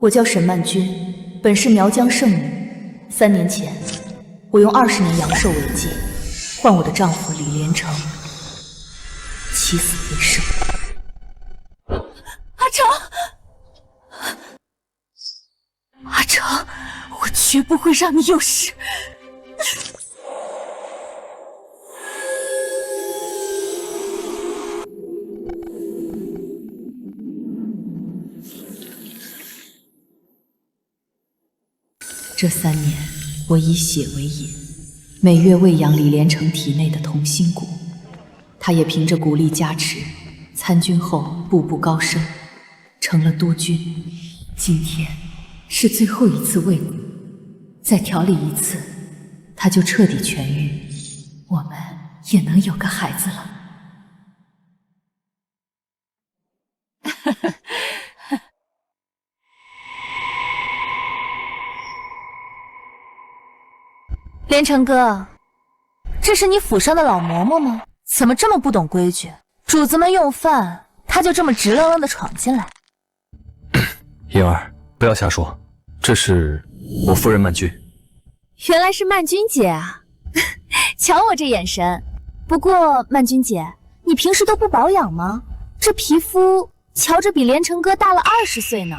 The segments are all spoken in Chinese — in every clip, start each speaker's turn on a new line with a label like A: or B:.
A: 我叫沈曼君，本是苗疆圣女。3年前，我用20年阳寿为界，换我的丈夫李连成起死回生。
B: 阿成，阿成，我绝不会让你有事。
A: 这3年，我以血为引，每月喂养李连成体内的同心骨。他也凭着骨力加持，参军后步步高升，成了督军。今天是最后一次喂骨，再调理1次，他就彻底痊愈，我们也能有个孩子了。
B: 连成哥，这是你府上的老嬷嬷吗？怎么这么不懂规矩？主子们用饭，他就这么直愣愣的闯进来。
C: 莹儿，不要瞎说，这是我夫人曼君。
B: 原来是曼君姐啊！瞧我这眼神。不过曼君姐，你平时都不保养吗？这皮肤瞧着比连成哥大了20岁呢，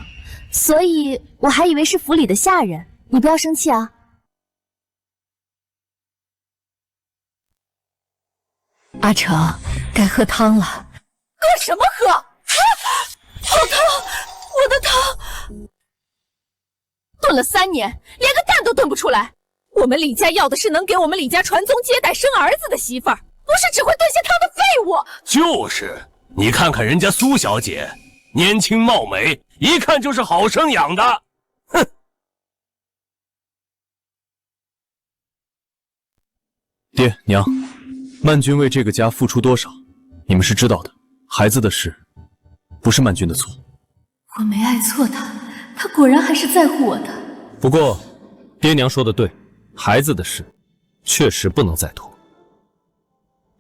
B: 所以我还以为是府里的下人。你不要生气啊。
A: 阿成，该喝汤了。
B: 喝什么喝？啊，好烫！我的汤！炖了3年，连个蛋都炖不出来。我们李家要的是能给我们李家传宗接代、生儿子的媳妇儿，不是只会炖些汤的废物。
D: 就是，你看看人家苏小姐，年轻貌美，一看就是好生养的。哼！
C: 爹娘。曼君为这个家付出多少，你们是知道的。孩子的事，不是曼君的错。
A: 我没爱错他，他果然还是在乎我的。
C: 不过，爹娘说的对，孩子的事，确实不能再拖。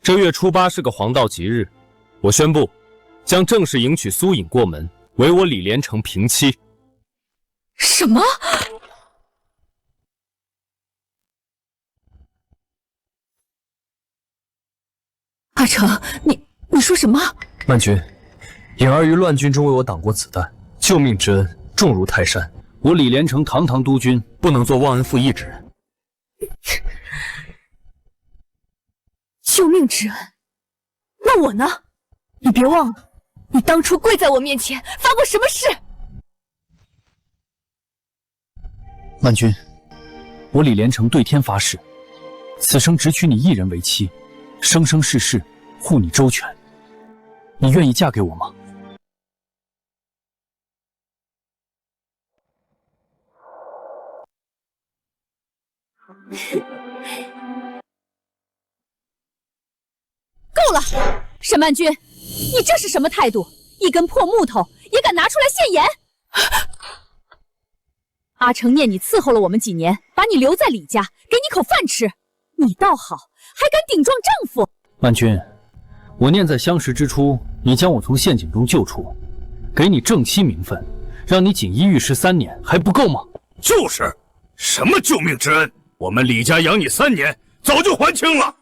C: 这月初8是个黄道吉日，我宣布，将正式迎娶苏颖过门，为我李连成平妻。
B: 什么？阿成，你说什么？
C: 曼君，颖儿于乱军中为我挡过子弹，救命之恩重如泰山。我李连成堂堂督军，不能做忘恩负义之人。
B: 救命之恩？那我呢？你别忘了，你当初跪在我面前发过什么誓？
C: 曼君，我李连成对天发誓，此生只娶你一人为妻，生生世世护你周全。你愿意嫁给我吗？
B: 够了，沈曼君，你这是什么态度？一根破木头也敢拿出来献言？阿成念你伺候了我们几年，把你留在李家，给你口饭吃，你倒好，还敢顶撞丈夫。
C: 曼君，我念在相识之初，你将我从陷阱中救出，给你正妻名分，让你锦衣玉食3年，还不够吗？
D: 就是，什么救命之恩，我们李家养你3年，早就还清了。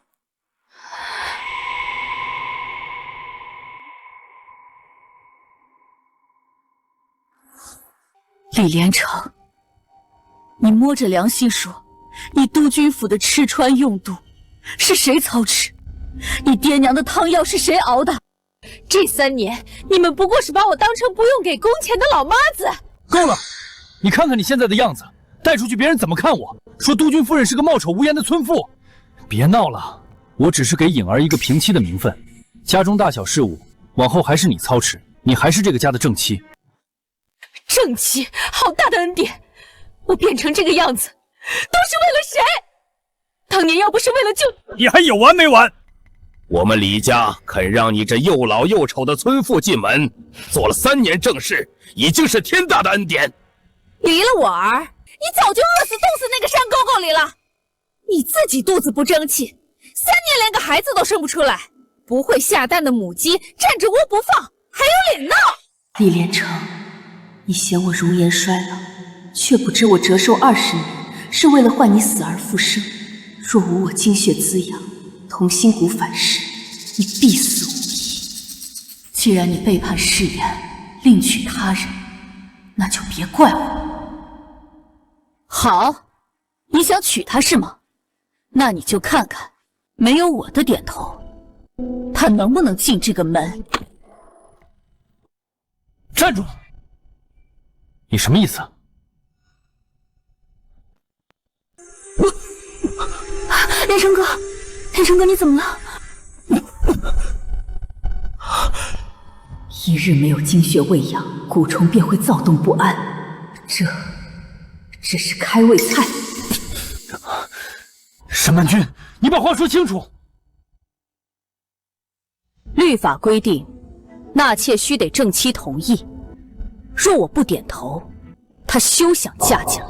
B: 李连成，你摸着良心说，你督军府的吃穿用度是谁操持？你爹娘的汤药是谁熬的？这3年，你们不过是把我当成不用给工钱的老妈子。
C: 够了！你看看你现在的样子，带出去别人怎么看我？说督军夫人是个貌丑无颜的村妇。别闹了，我只是给颖儿一个平妻的名分，家中大小事务往后还是你操持，你还是这个家的正妻。
B: 正妻，好大的恩典！我变成这个样子，都是为了谁？当年要不是为了救
D: 你，还有完没完？我们李家肯让你这又老又丑的村妇进门，做了3年正事，已经是天大的恩典。
B: 离了我儿，你早就饿死冻死那个山沟沟里了。你自己肚子不争气，3年连个孩子都生不出来，不会下蛋的母鸡站着窝不放，还有脸闹？
A: 李连成，你嫌我容颜衰老，却不知我折寿20年是为了换你死而复生。若无我精血滋养，同心骨反噬，你必死无疑。既然你背叛誓言，另娶他人，那就别怪我。
B: 好，你想娶她是吗？那你就看看，没有我的点头，她能不能进这个门？
C: 站住！你什么意思？
B: 连城哥，连城哥，你怎么了？
A: 一日没有精血喂养，蛊虫便会躁动不安。这是开胃菜。
C: 沈曼君，你把话说清楚。
B: 律法规定，纳妾须得正妻同意。若我不点头，她休想嫁进来。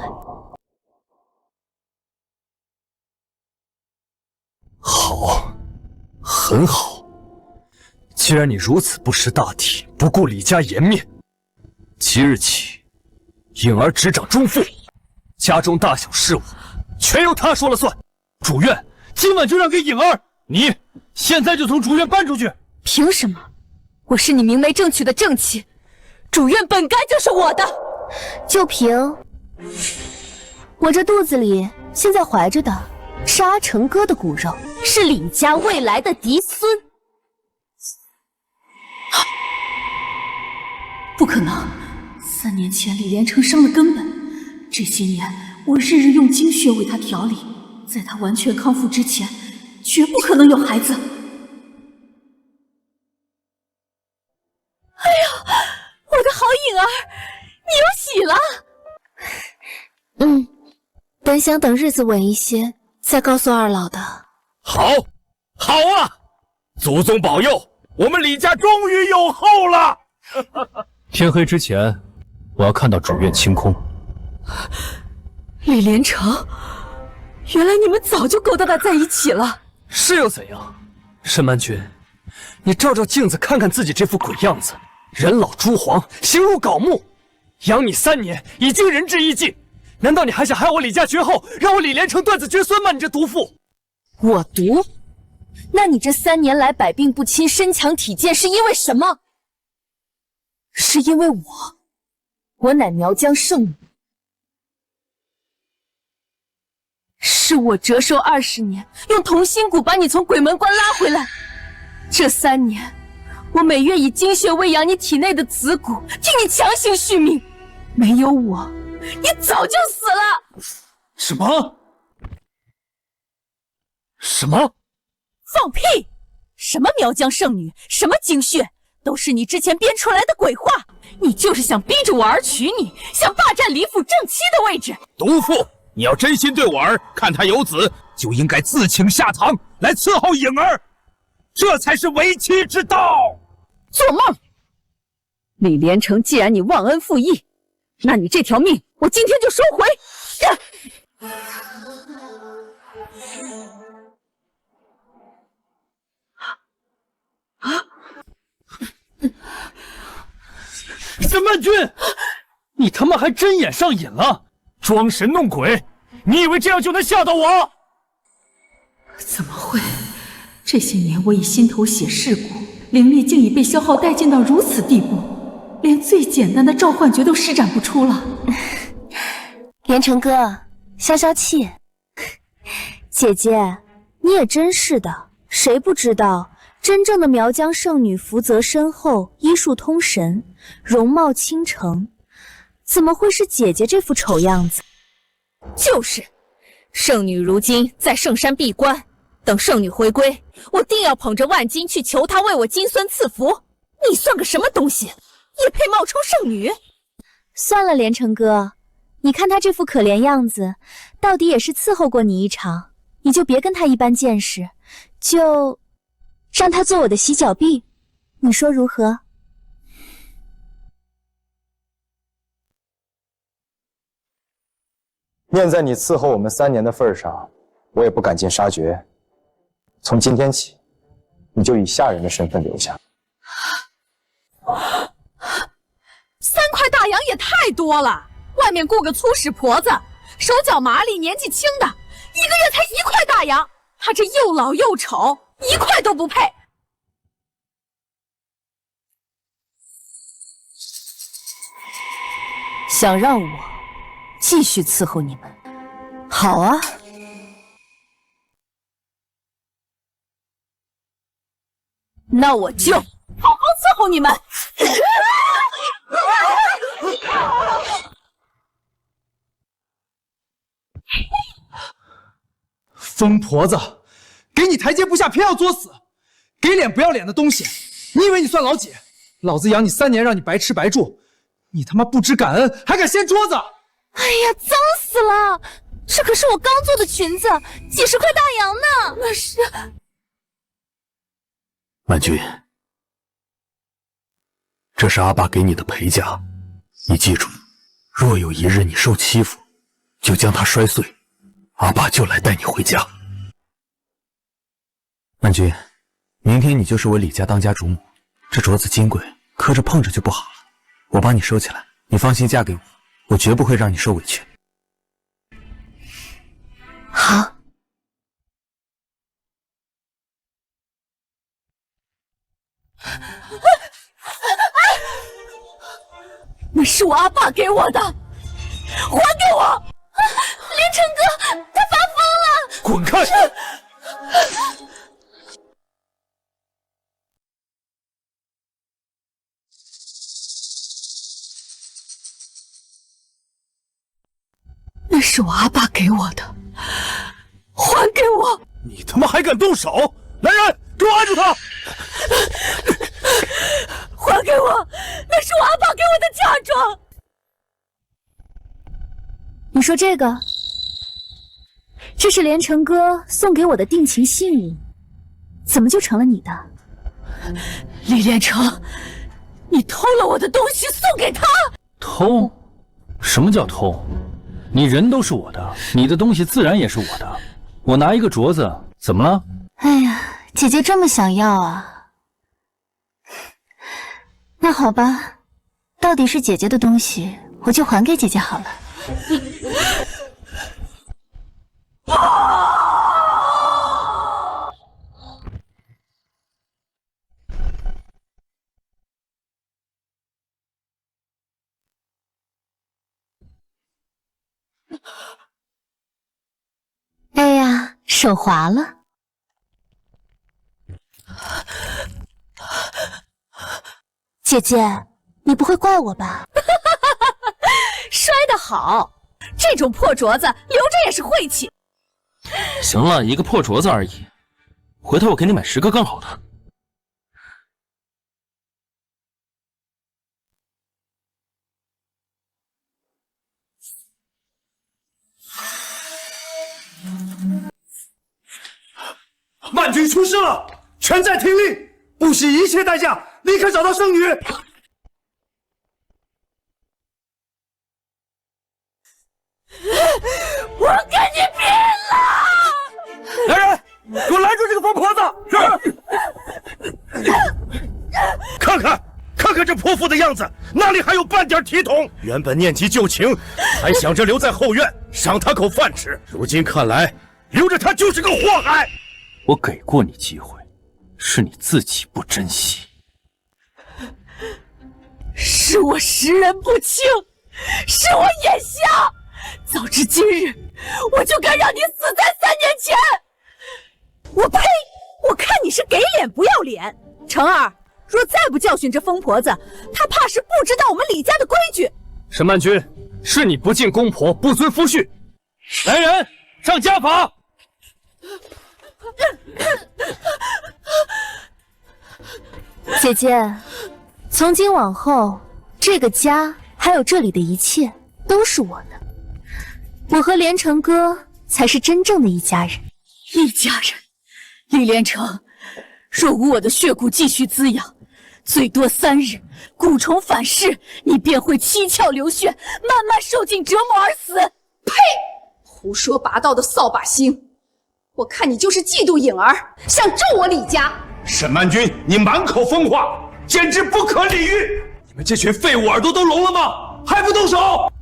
E: 好，很好。既然你如此不识大体，不顾李家颜面，即日起，颖儿执掌中府，家中大小事务全由她说了算。
C: 主院今晚就让给颖儿，你现在就从主院搬出去。
B: 凭什么？我是你明媒正娶的正妻，主院本该就是我的。就凭我这肚子里现在怀着的是阿成哥的骨肉，是李家未来的嫡孙。
A: 不可能！3年前李连成伤了根本，这些年我日日用精血为他调理，在他完全康复之前，绝不可能有孩子。
B: 哎呀，我的好颖儿，你有喜了！本想等日子稳一些，再告诉二老的。
D: 好，好啊！祖宗保佑，我们李家终于有后了！
C: 天黑之前，我要看到主院清空。
B: 李连成，原来你们早就勾搭在一起了。
E: 是又怎样？沈曼君，你照照镜子，看看自己这副鬼样子，人老珠黄，形如槁木。养你3年，已经仁至义尽，难道你还想害我李家绝后，让我李连成断子绝孙吗？你这毒妇！
B: 我毒？那你这3年来百病不侵，身强体健，是因为什么？是因为我乃苗疆圣女，是我折寿20年，用同心骨把你从鬼门关拉回来。这3年，我每月以精血喂养你体内的子骨，替你强行续命。没有我，你早就死了。
C: 什么？什么？
B: 放屁！什么苗疆圣女，什么精血，都是你之前编出来的鬼话。你就是想逼着我儿娶你，想霸占李府正妻的位置。
D: 毒妇，你要真心对我儿，看他有子，就应该自请下堂来伺候颖儿，这才是为妻之道。
B: 做梦！李连成，既然你忘恩负义，那你这条命我今天就收回。
C: 沈曼君，你他妈还真演上瘾了，
E: 装神弄鬼，你以为这样就能吓到我？
A: 怎么会？这些年我已心头血噬骨，灵力竟已被消耗殆尽到如此地步，连最简单的召唤诀都施展不出了。
B: 连成哥，消消气。姐姐，你也真是的，谁不知道真正的苗疆圣女福泽深厚，医术通神，容貌倾城，怎么会是姐姐这副丑样子？就是，圣女如今在圣山闭关，等圣女回归，我定要捧着万金去求她为我金孙赐福。你算个什么东西，也配冒充圣女？算了，连成哥，你看她这副可怜样子，到底也是伺候过你一场，你就别跟她一般见识，就让她做我的洗脚婢，你说如何？
F: 念在你伺候我们3年的份上，我也不赶尽杀绝。从今天起，你就以下人的身份留下。
G: 3块大洋也太多了，外面雇个粗使婆子，手脚麻利，年纪轻的，1个月才1块大洋，他这又老又丑，1块都不配。
B: 想让我继续伺候你们？好啊，
G: 那我就好好伺候你们。
H: 疯婆子，给你台阶不下，偏要作死，给脸不要脸的东西！你以为你算老几？老子养你3年，让你白吃白住，你他妈不知感恩，还敢掀桌子！
B: 哎呀，脏死了！这可是我刚做的裙子，几10块大洋呢。那是
E: 曼君，这是阿爸给你的陪嫁，你记住，若有一日你受欺负，就将它摔碎，阿爸就来带你回家。曼君，明天你就是我李家当家主母，这镯子金贵，磕着碰着就不好了，我帮你收起来，你放心嫁给我，我绝不会让你受委屈。
B: 好。
G: 那是我阿爸给我的，还给我！
B: 连城哥，他发疯了！
E: 滚开！
G: 那是我阿爸给我的，还给我！
D: 你他妈还敢动手！来人，给我按住他！
G: 还给我！那是我阿爸给我的嫁妆。
B: 你说这个，这是连城哥送给我的定情信物，怎么就成了你的？
G: 李连成，你偷了我的东西送给他？
C: 偷？什么叫偷？你人都是我的，你的东西自然也是我的。我拿一个镯子，怎么了？
B: 哎呀，姐姐这么想要啊？那好吧，到底是姐姐的东西，我就还给姐姐好了。哎呀，手滑了。姐姐，你不会怪我吧？
G: 摔得好，这种破镯子留着也是晦气。
I: 行了，一个破镯子而已，回头我给你买10个更好的。
H: 曼君出事了，全寨听令，不惜一切代价，立刻找到圣女。
G: 我跟你拼了！
D: 来人，给我拦住这个疯婆子！是。看看这泼妇的样子，哪里还有半点体统？原本念及旧情，还想着留在后院赏他口饭吃，如今看来，留着他就是个祸害。
C: 我给过你机会，是你自己不珍惜。
G: 是我识人不清，是我眼瞎。早知今日，我就该让你死在3年前。我呸！我看你是给脸不要脸。成儿，若再不教训这疯婆子，她怕是不知道我们李家的规矩。
E: 沈曼君，是你不敬公婆，不遵夫婿。
C: 来人，上家法！
B: 姐姐，从今往后，这个家还有这里的一切都是我的。我和连城哥才是真正的一家人。
G: 一家人，李连成，若无我的血骨继续滋养，最多3日，蛊虫反噬，你便会七窍流血，慢慢受尽折磨而死。呸！胡说八道的扫把星！我看你就是嫉妒颖儿，想咒我李家。
D: 沈曼君，你满口疯话，简直不可理喻！你
E: 们这群废物耳朵都聋了吗？还不动手！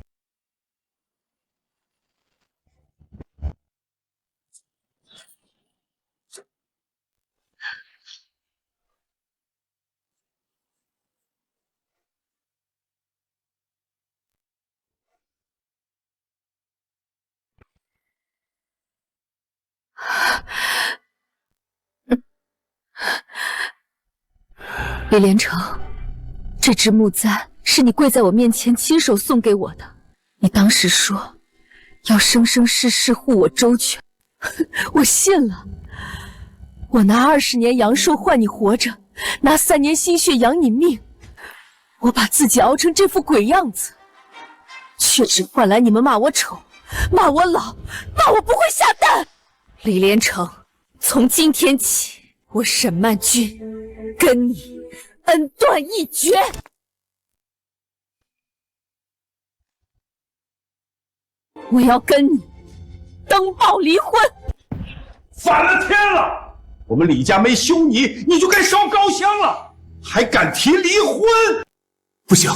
G: 李连成，这只木簪是你跪在我面前亲手送给我的。你当时说要生生世世护我周全，我信了。我拿20年阳寿换你活着，拿3年心血养你命，我把自己熬成这副鬼样子，却只换来你们骂我丑，骂我老，骂我不会下蛋。李连成，从今天起，我沈曼君跟你恩断义绝。我要跟你登报离婚。
D: 反了天了！我们李家没休你，你就该烧高香了，还敢提离婚？
E: 不行，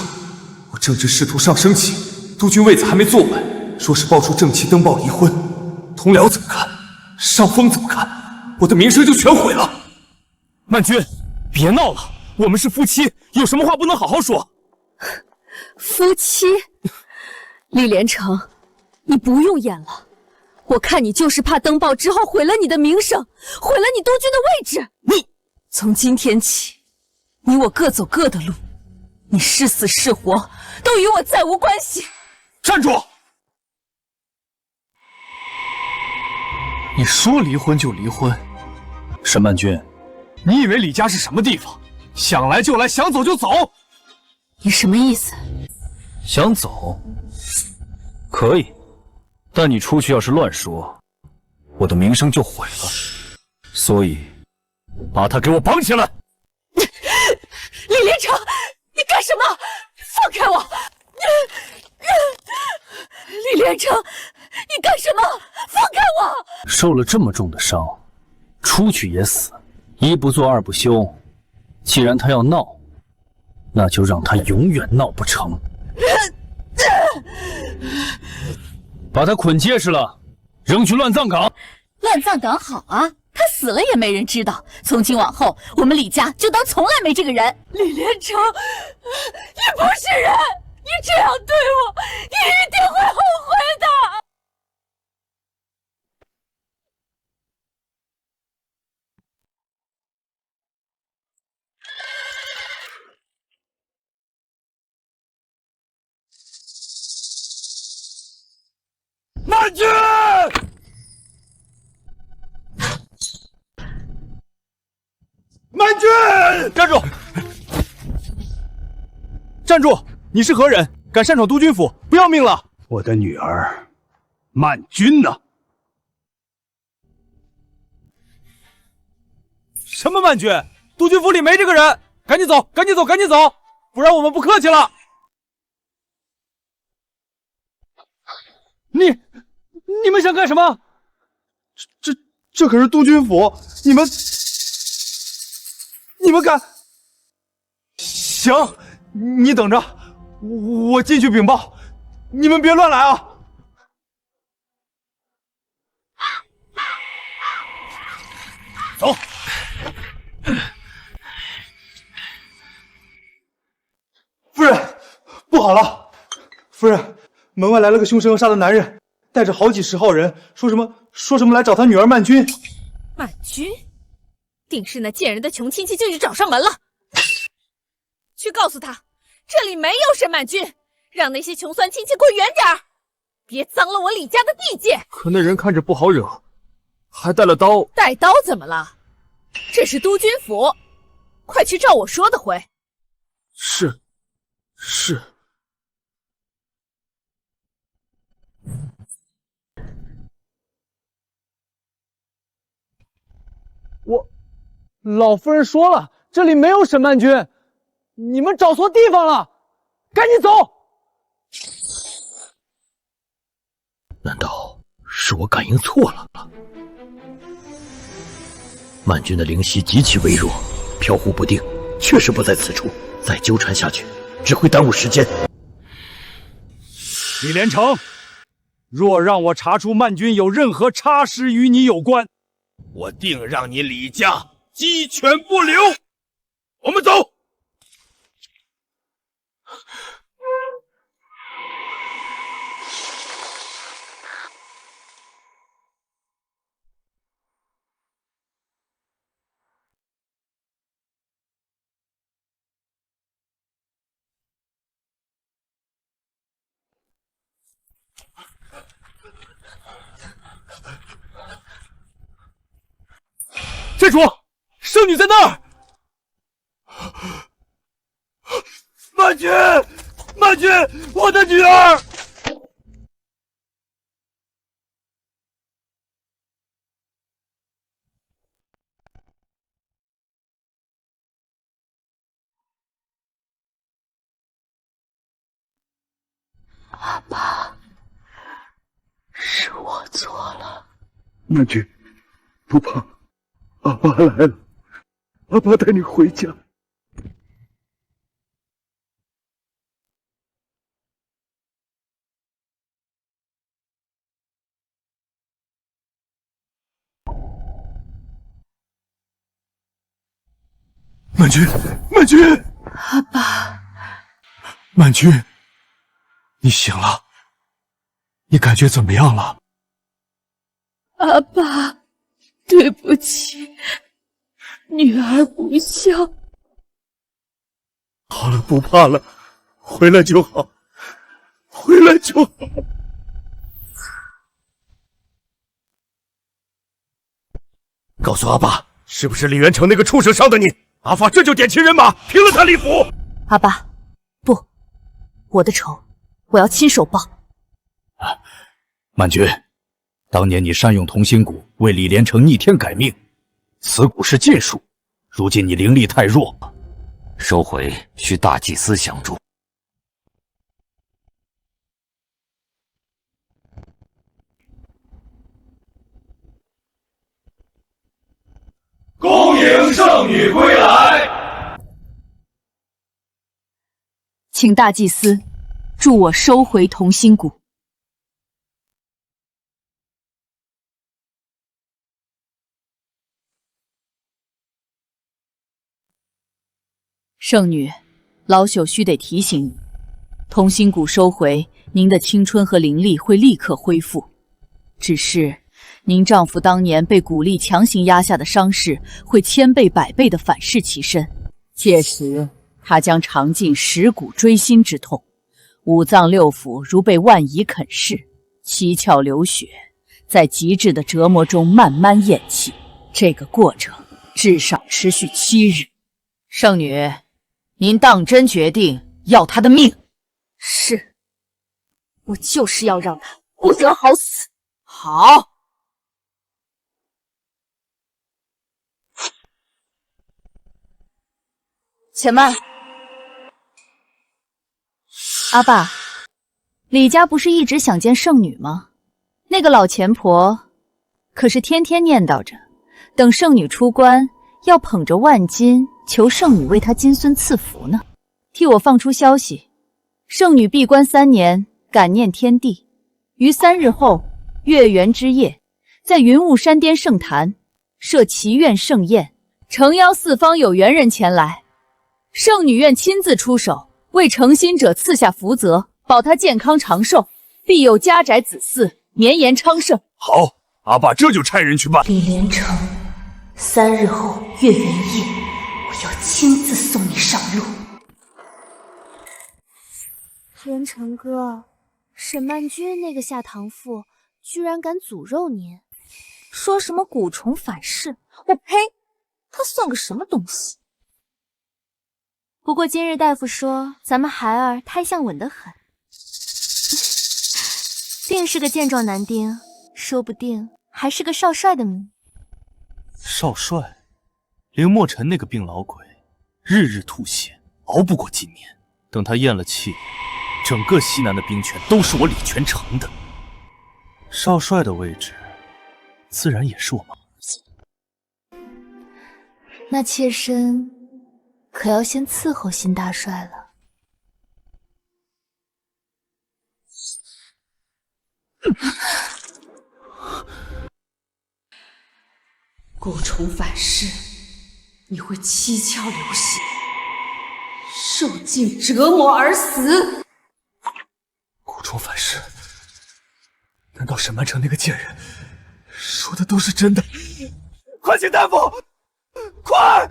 E: 我正值仕途上升期，督军位子还没坐稳，说是报出正妻登报离婚，同僚怎么看？上峰怎么看？我的名声就全毁了。曼君，别闹了，我们是夫妻，有什么话不能好好说？
G: 夫妻？李连成，你不用演了，我看你就是怕登报之后毁了你的名声，毁了你督军的位置。你从今天起，你我各走各的路，你是死是活都与我再无关系。
E: 站住！你说离婚就离婚，
C: 沈曼君，
E: 你以为李家是什么地方？想来就来，想走就走。
G: 你什么意思？
C: 想走可以，但你出去要是乱说，我的名声就毁了。所以，把他给我绑起来！
G: 李连成，你干什么？放开我！李连成，你干什么？放开我！
C: 受了这么重的伤，出去也死，一不做二不休。既然他要闹，那就让他永远闹不成。把他捆结实了，扔去乱葬岗。
B: 乱葬岗好啊，他死了也没人知道。从今往后，我们李家就当从来没这个人。
G: 李连成，你不是人，你这样对我，你一定会后悔的。
D: 曼君！曼君！
H: 站住！站住！你是何人？敢擅闯督军府，不要命了！
D: 我的女儿，曼君呢？
H: 什么曼君？督军府里没这个人！赶紧走，赶紧走，赶紧走，不然我们不客气了。你们想干什么？这可是督军府，你们敢？行，你等着，我进去禀报，你们别乱来啊！
D: 走。
H: 夫人，不好了！夫人，门外来了个凶神恶煞的男人，带着好几10号人，说什么来找他女儿曼君。
G: 曼君，定是那贱人的穷亲戚进去找上门了。去告诉他，这里没有沈曼君，让那些穷酸亲戚滚远点儿，别脏了我李家的地界。
E: 可那人看着不好惹，还带了刀。
G: 带刀怎么了？这是督军府，快去照我说的回。
E: 是。
H: 老夫人说了，这里没有沈曼君，你们找错地方了，赶紧走！
I: 难道是我感应错了？曼君的灵犀极其微弱，飘忽不定，确实不在此处。再纠缠下去，
D: 只会耽误时间。
C: 李连成，若让我查出曼君有任何差失与你有关，
D: 我定让你李家鸡犬不留。我们走。
C: 寨主，圣女在那儿！
D: 曼君，曼君，我的女儿！
G: 阿爸，是我错了。
D: 曼君，不怕，阿爸来了，阿爸带你回家。曼君，曼君，
G: 阿爸，
D: 曼君，你醒了，你感觉怎么样了？
G: 阿爸，对不起，女儿不孝。
D: 好了，不怕了，回来就好，回来就好。告诉阿爸，是不是李元成那个畜生伤的你？阿发这就点齐人马，平了他李府。
B: 阿爸，不，我的仇我要亲手报。
C: 曼君，当年你善用同心骨为李连成逆天改命，此骨是禁术，如今你灵力太弱，
I: 收回需大祭司相助。
C: 恭迎圣女归来！
A: 请大祭司助我收回同心骨。圣女，老朽须得提醒你，同心骨收回，您的青春和灵力会立刻恢复。只是您丈夫当年被蛊力强行压下的伤势，会千倍百倍地反噬其身，届时他将尝尽蚀骨锥心之痛，五脏六腑如被万蚁啃噬，七窍流血，在极致的折磨中慢慢咽气。这个过程至少持续7日。圣女，您当真决定要他的命？
B: 是，我就是要让他不得好死。
A: 好。
B: 且慢，阿爸，李家不是一直想见圣女吗？那个老钱婆可是天天念叨着，等圣女出关，要捧着万金求圣女为她金孙赐福呢。替我放出消息，圣女闭关3年，感念天地，于3日后月圆之夜，在云雾山巅圣坛设祈愿盛宴，诚邀四方有缘人前来。圣女愿亲自出手，为诚心者赐下福泽，保他健康长寿，必有家宅子嗣，绵延昌盛。
D: 好，阿爸这就差人去办。
G: 李连成，3日后月圆夜，我要亲自送你上路。
B: 连成哥，沈曼君那个下堂妇居然敢诅咒您，说什么蛊虫反噬，我呸！他算个什么东西？不过今日大夫说咱们孩儿胎相稳得很，定是个健壮男丁，说不定还是个少帅的命。
I: 少帅，凌墨尘那个病老鬼，日日吐血，熬不过今年。等他咽了气，整个西南的兵权都是我李全成的。少帅的位置，自然也是我们儿子。
B: 那妾身可要先伺候新大帅了。
G: 蛊虫反噬，你会七窍流血，受尽折磨而死。
E: 蛊虫反噬，难道沈曼城那个贱人说的都是真的？快请大夫，快！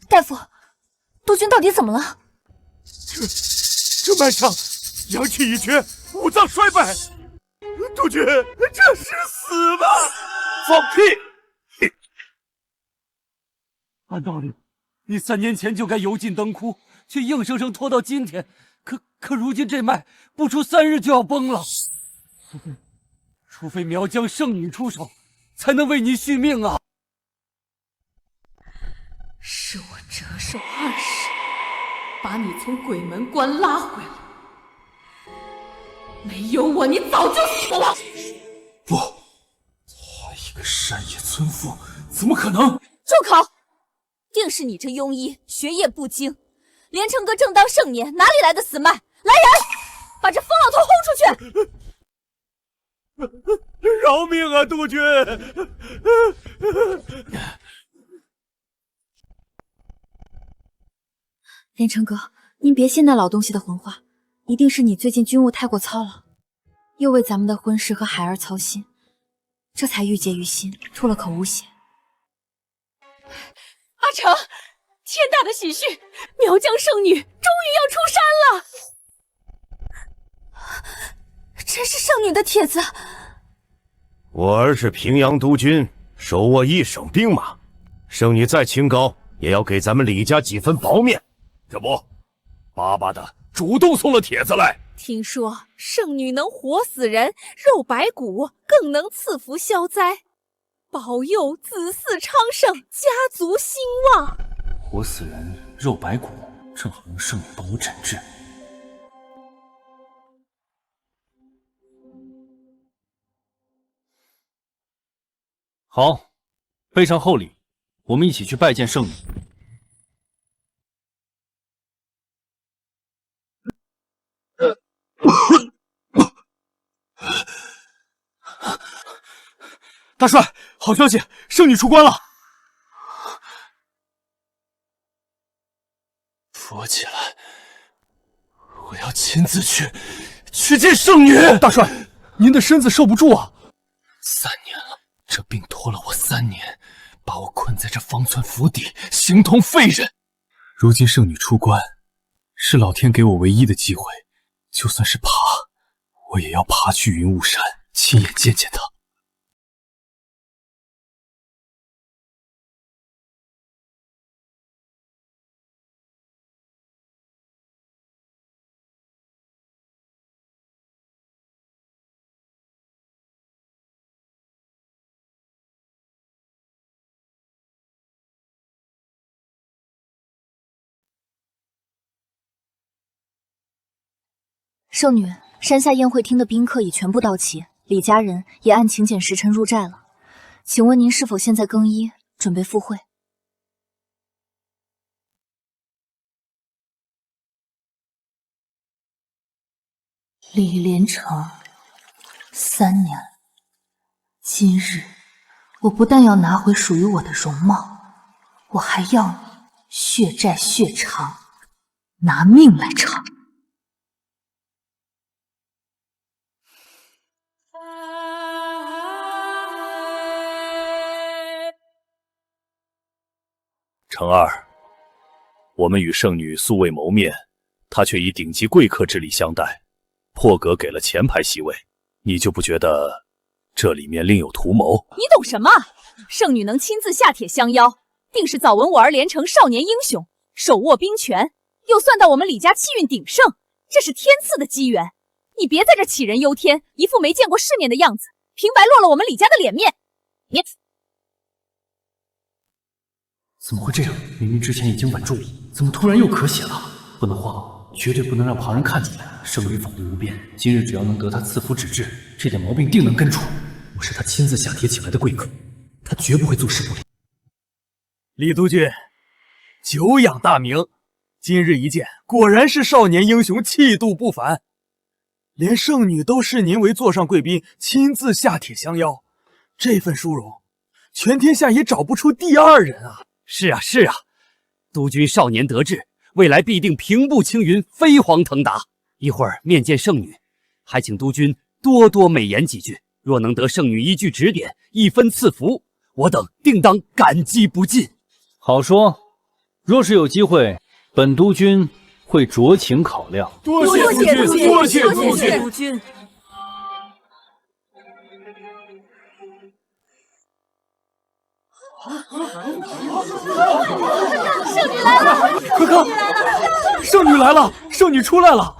B: 大夫，督军到底怎么了？
D: 这脉上阳气已缺，五脏衰败。督军，这是死吗？
I: 放屁！按道理，你3年前就该油尽灯枯，却硬生生拖到今天。可如今这脉不出3日就要崩了，除非苗疆圣女出手，才能为你续命啊！
G: 是我折寿20，把你从鬼门关拉回来。没有我，你早就死了。
E: 不，她一个山野村妇，怎么可能？
B: 住口！定是你这庸医学业不精。连城阁正当盛年，哪里来的死脉？来人，把这疯老头轰出去！
D: 饶命啊，督军！
B: 连城阁，您别信那老东西的混话，一定是你最近军务太过操劳，又为咱们的婚事和孩儿操心，这才郁结于心，吐了口污血。
G: 阿成，天大的喜讯！苗疆圣女终于要出山了！
B: 真是圣女的帖子。
D: 我儿是平阳督军，手握1省兵马，圣女再清高，也要给咱们李家几分薄面。这不，巴巴的主动送了帖子来。
G: 听说圣女能活死人，肉白骨，更能赐福消灾，保佑子嗣昌盛，家族兴旺。
C: 活死人，肉白骨，正好让圣女帮我诊治。好，备上厚礼，我们一起去拜见圣女。
E: 大帅，好消息，圣女出关了！扶我起来，我要亲自去见圣女。大帅，您的身子受不住啊！3年了，这病拖了我3年，把我困在这方寸府邸，形同废人。如今圣女出关，是老天给我唯一的机会，就算是爬，我也要爬去云雾山，亲眼见见她。
B: 圣女，山下宴会厅的宾客已全部到齐，李家人也按请柬时辰入寨了。请问您是否现在更衣，准备赴会？
A: 李连成，3年了，今日我不但要拿回属于我的容貌，我还要你血债血偿，拿命来偿。
I: 成儿，我们与圣女素未谋面，她却以顶级贵客之礼相待，破格给了前排席位，你就不觉得这里面另有图谋？
G: 你懂什么？圣女能亲自下帖相邀，定是早闻我儿连城少年英雄，手握兵权，又算到我们李家气运鼎盛，这是天赐的机缘。你别在这杞人忧天，一副没见过世面的样子，平白落了我们李家的脸面。你
C: 怎么会这样？明明之前已经稳住，怎么突然又咳血了？不能慌，绝对不能让旁人看见。圣女法力无边，今日只要能得她赐福旨治，这点毛病定能根除。我
E: 是他亲自下帖请来的贵客，他绝不会坐视不理。
I: 李督军，久仰大名，今日一见，果然是少年英雄，气度不凡。连圣女都视您为座上贵宾，亲自下帖相邀，这份殊荣，全天下也找不出第二人啊！
J: 是啊，是啊，督军少年得志，未来必定平步青云，飞黄腾达。一会儿面见圣女，还请督军多多美言几句。若能得圣女一句指点，一分赐福，我等定当感激不尽。
C: 好说，若是有机会，本督军会酌情考量。
I: 多谢督军，多谢督军。
G: 圣女来了！
I: 快看，圣女来了！圣女出来了！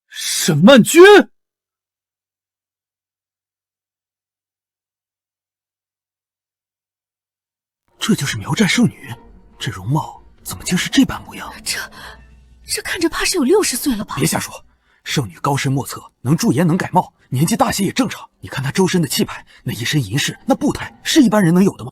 C: 沈曼君，
I: 这就是苗寨圣女，这容貌怎么竟是这般模样？
G: 这看着怕是有60岁了吧？
I: 别瞎说，圣女高深莫测，能驻颜能改貌，年纪大些也正常。你看她周身的气派，那一身银饰，那步态是一般人能有的吗？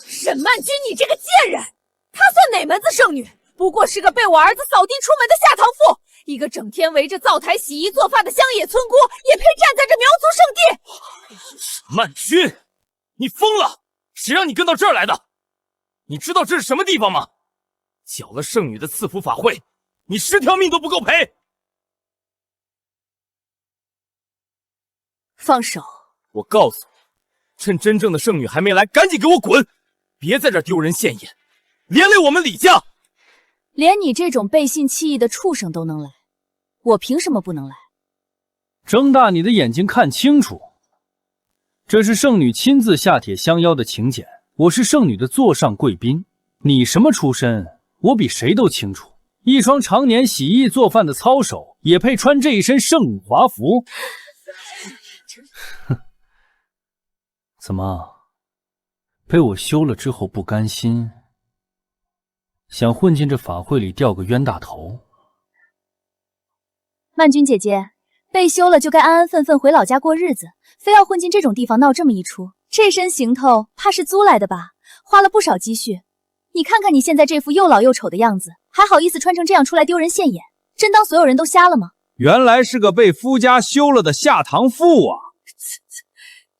G: 沈曼君，你这个贱人！她算哪门子圣女？不过是个被我儿子扫地出门的下堂妇，一个整天围着灶台洗衣做饭的乡野村姑，也配站在这苗族圣地？
I: 曼君，你疯了！谁让你跟到这儿来的？你知道这是什么地方吗？搅了圣女的赐福法会，你10条命都不够赔！
G: 放手！
I: 我告诉你，趁真正的圣女还没来，赶紧给我滚！别在这丢人现眼，连累我们李家。
B: 连你这种背信弃义的畜生都能来，我凭什么不能来？
C: 睁大你的眼睛看清楚，这是圣女亲自下帖相邀的请柬，我是圣女的座上贵宾。你什么出身，我比谁都清楚。一双常年洗衣做饭的操手，也配穿这一身圣女华服？哼，怎么，被我休了之后不甘心？想混进这法会里钓个冤大头？
B: 曼君姐姐，被休了就该安安分分回老家过日子，非要混进这种地方闹这么一出，这身行头怕是租来的吧？花了不少积蓄。你看看你现在这副又老又丑的样子，还好意思穿成这样出来丢人现眼？真当所有人都瞎了吗？
K: 原来是个被夫家休了的下堂妇啊！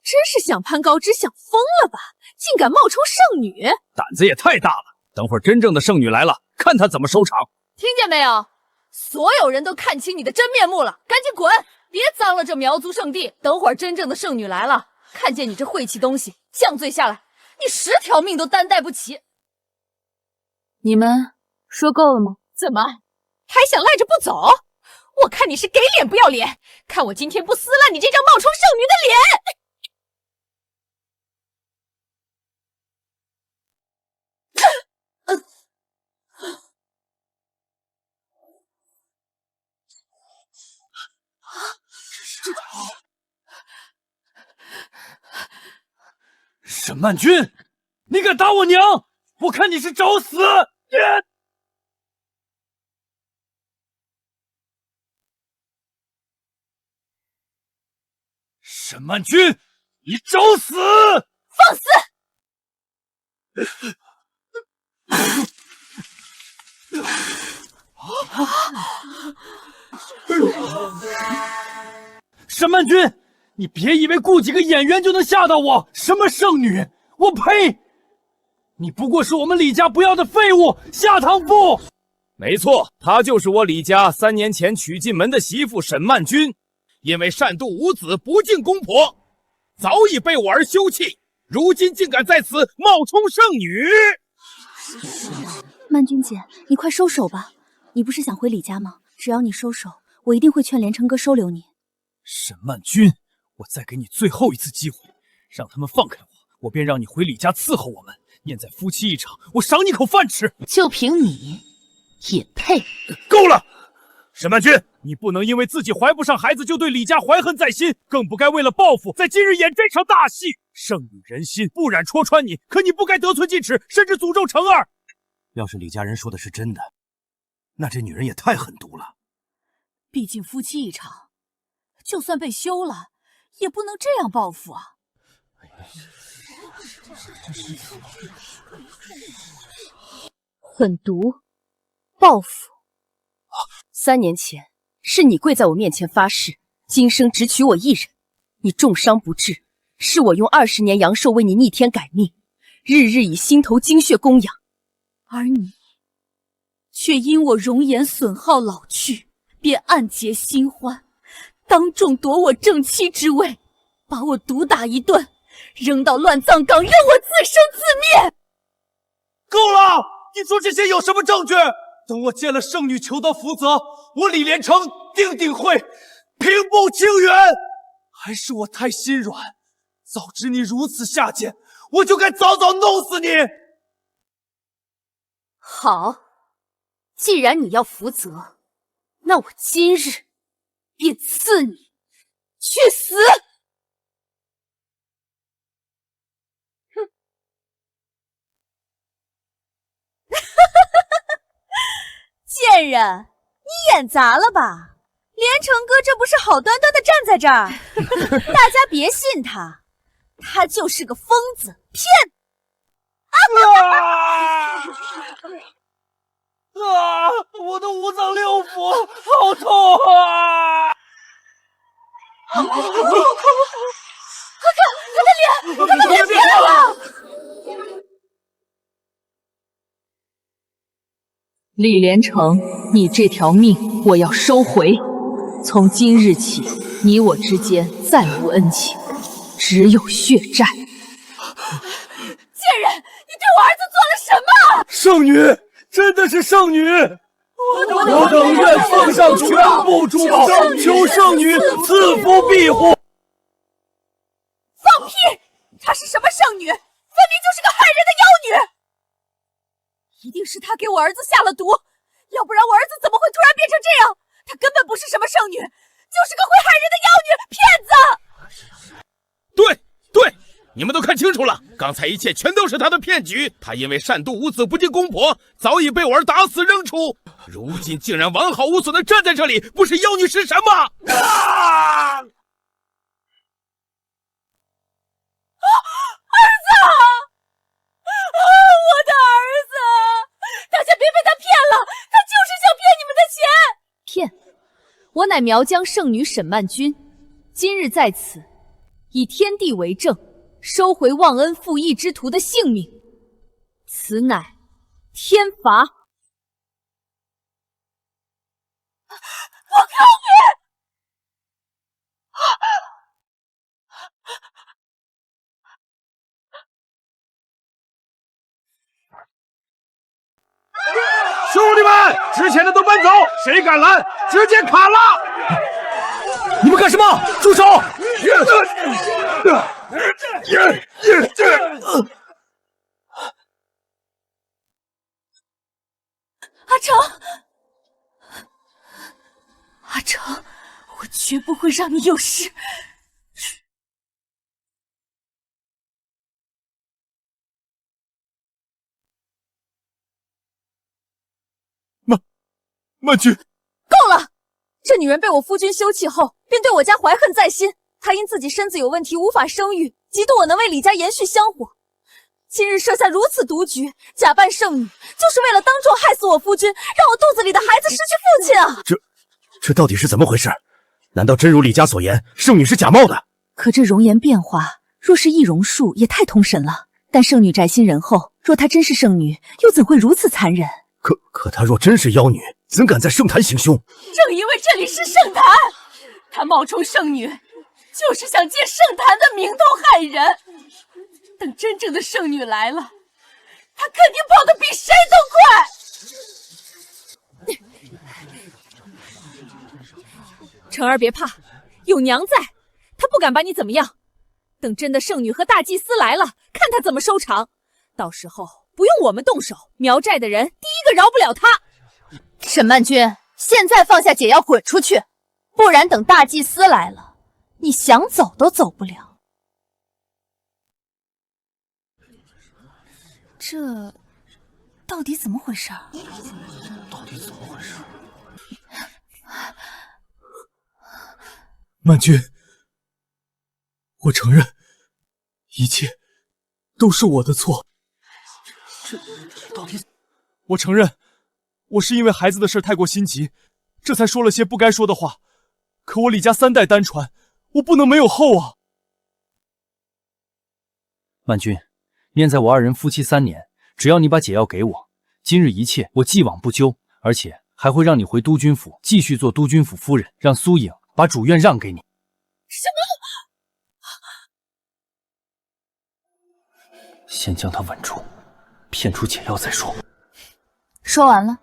G: 真是想攀高枝想疯了吧？竟敢冒充圣女，
K: 胆子也太大了！等会儿真正的圣女来了，看她怎么收场！
G: 听见没有？所有人都看清你的真面目了，赶紧滚！别脏了这苗族圣地。等会儿真正的圣女来了，看见你这晦气东西，降罪下来，你10条命都担待不起。
B: 你们说够了吗？
G: 怎么还想赖着不走？我看你是给脸不要脸！看我今天不撕烂你这张冒充圣女的脸！
C: 沈曼君，你敢打我娘！我看你是找死！沈曼君，你找死！
G: 放肆！
C: 沈曼君，你别以为雇几个演员就能吓到我！什么圣女，我呸！你不过是我们李家不要的废物，下堂妇。
I: 没错，她就是我李家3年前娶进门的媳妇沈曼君，因为善妒无子，不敬公婆，早已被我儿休弃，如今竟敢在此冒充圣女。
B: 曼君姐，你快收手吧！你不是想回李家吗？只要你收手，我一定会劝连城哥收留你。
I: 沈曼君，我再给你最后一次机会，让他们放开我，我便让你回李家伺候我们。念在夫妻一场，我赏你口饭吃。
G: 就凭你，也配？
I: 够了！沈曼君，你不能因为自己怀不上孩子就对李家怀恨在心，更不该为了报复在今日演这场大戏。圣女人心，不忍戳穿你，可你不该得寸进尺，甚至诅咒程儿。要是李家人说的是真的，那这女人也太狠毒了。
G: 毕竟夫妻一场，就算被休了，也不能这样报复啊！狠毒，报复。3年前是你跪在我面前发誓，今生只娶我一人，你重伤不治，是我用20年阳寿为你逆天改命，日日以心头精血供养，而你却因我容颜损耗老去，便暗结新欢，当众夺我正妻之位，把我毒打一顿，扔到乱葬岗，任我自生自灭。
E: 够了！你说这些有什么证据？等我见了圣女求得福泽，我李连成定会平步青云。还是我太心软，早知你如此下贱，我就该早早弄死你。
G: 好，既然你要福泽，那我今日便赐你去死！哼！贱人，你眼砸了吧？连城哥这不是好端端的站在这儿，大家别信他，他就是个疯子，骗！
E: 我的5脏6腑好痛啊！
G: 他的脸变了！
A: 李连成，你这条命我要收回。从今日起，你我之间再无恩情，只有血债。
G: 贱人，你对我儿子做了什么？
E: 圣女，真的是圣女！我等愿奉上全部珠宝，求圣女赐福庇护。
G: 放屁！她是什么圣女？分明就是个害人的妖女！一定是她给我儿子下了毒，要不然我儿子怎么会突然变成这样？她根本不是什么圣女，就是个会害人的妖女，骗子！
D: 对，你们都看清楚了，刚才一切全都是他的骗局。他因为善妒无子不敬公婆，早已被我儿打死扔出，如今竟然完好无损的站在这里，不是妖女是什么？
G: 儿子！我的儿子！大家别被他骗了，他就是想骗你们的钱！
B: 骗！我乃苗疆圣女沈曼君，今日在此，以天地为证，收回忘恩负义之徒的性命，此乃天罚。
G: 我靠你！
D: 兄弟们，之前的都搬走，谁敢拦，直接砍了！
E: 你们干什么？住手！
G: 阿成，阿成，我绝不会让你有事。
D: 曼君，
G: 够了！这女人被我夫君休弃后，便对我家怀恨在心。她因自己身子有问题，无法生育，嫉妒我能为李家延续香火。今日设下如此毒局，假扮圣女，就是为了当众害死我夫君，让我肚子里的孩子失去父亲啊！
D: 这到底是怎么回事？难道真如李家所言，圣女是假冒的？
A: 可这容颜变化，若是易容术，也太通神了。但圣女宅心仁厚，若她真是圣女，又怎会如此残忍？
D: 可她若真是妖女，怎敢在圣坛行凶？
G: 正因为这里是圣坛，她冒充圣女，就是想借圣坛的名头害人。等真正的圣女来了，她肯定跑得比谁都快。
B: 成儿别怕，有娘在，她不敢把你怎么样。等真的圣女和大祭司来了，看她怎么收场。到时候不用我们动手，苗寨的人第一个饶不了她。
A: 沈曼君，
B: 现在放下解药，滚出去，不然等大祭司来了，你想走都走不了。这到底怎么回事？
E: 曼君，我承认，一切都是我的错。我承认，我是因为孩子的事太过心急，这才说了些不该说的话。可我李家3代单传，我不能没有后啊！
C: 曼君，念在我2人夫妻3年，只要你把解药给我，今日一切我既往不咎，而且还会让你回督军府继续做督军府夫人，让苏颖把主院让给你。
G: 什
C: 么？先将他稳住，骗出解药再说。
B: 说完了。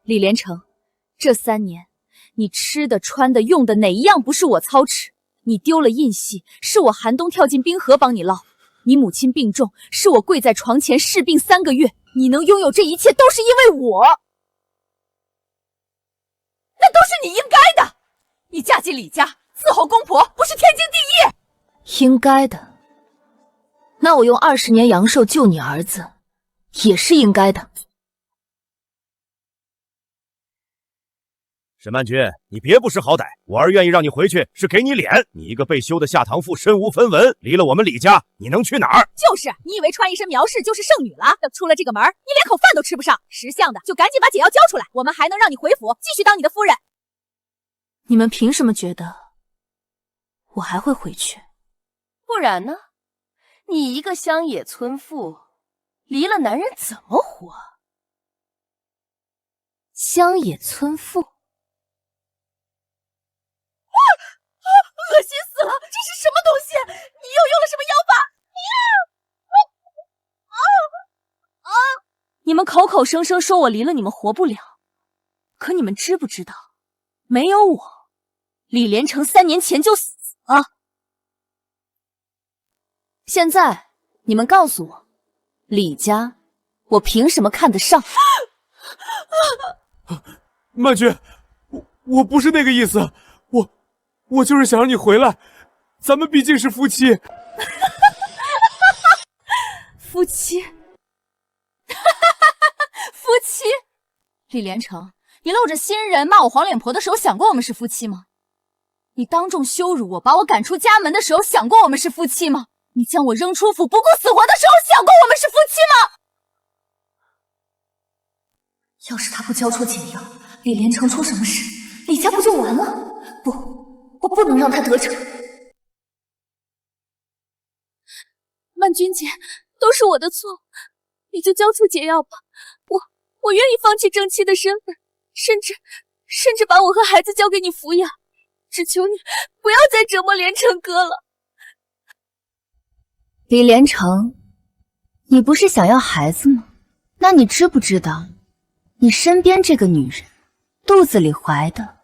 B: 李连成，这3年，你吃的、穿的、用的哪一样不是我操持？你丢了印玺，是我寒冬跳进冰河帮你捞；你母亲病重，是我跪在床前侍病3个月。你能拥有这一切，都是因为我。
G: 那都是你应该的。你嫁进李家，伺候公婆，不是天经地义？
B: 应该的。那我用20年阳寿救你儿子，也是应该的。
D: 沈曼君，你别不识好歹，我儿愿意让你回去，是给你脸。你一个被休的下堂妇，身无分文，离了我们李家，你能去哪儿？
G: 就是你以为穿一身苗饰就是圣女了？等出了这个门，你连口饭都吃不上。识相的就赶紧把解药交出来，我们还能让你回府继续当你的夫人。
B: 你们凭什么觉得我还会回去？
G: 不然呢？你一个乡野村妇，离了男人怎么活？
B: 乡野村妇。
G: 恶心死了！这是什么东西？你又用了什么妖法？
B: 你们口口声声说我离了你们活不了，可你们知不知道，没有我，李连成3年前就死了。现在你们告诉我，李家，我凭什么看得上？
E: 曼君，我不是那个意思，我就是想让你回来，咱们毕竟是夫妻。
B: 夫妻，夫妻。李连成，你露着新人骂我黄脸婆的时候，想过我们是夫妻吗？你当众羞辱我，把我赶出家门的时候，想过我们是夫妻吗？你将我扔出府，不顾死活的时候，想过我们是夫妻吗？要是他不交出解药，李连成出什么事，李家不就完了？不。我不能让他得逞。曼君姐，都是我的错，你就交出解药吧。我愿意放弃正妻的身份，甚至把我和孩子交给你抚养。只求你不要再折磨连成哥了。李连成，你不是想要孩子吗？那你知不知道，你身边这个女人肚子里怀的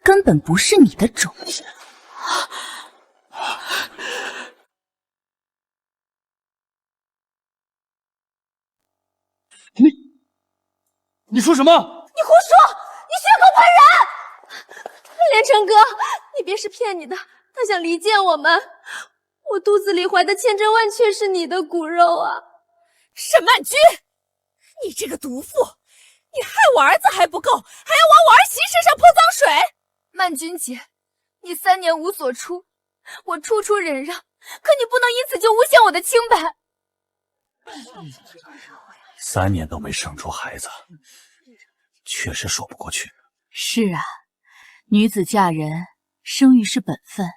B: 根本不是你的种。
C: 你说什么？
G: 你胡说！你血口喷人！连成哥，你别是骗你的，他想离间我们。我肚子里怀的千真万确是你的骨肉啊！沈曼君，你这个毒妇，你害我儿子还不够，还要往我儿媳身上泼脏水！
B: 曼君姐，你3年无所出，我处处忍让，可你不能因此就诬陷我的清白。
I: 3年都没生出孩子，确实说不过去。
B: 是啊，女子嫁人，生育是本分。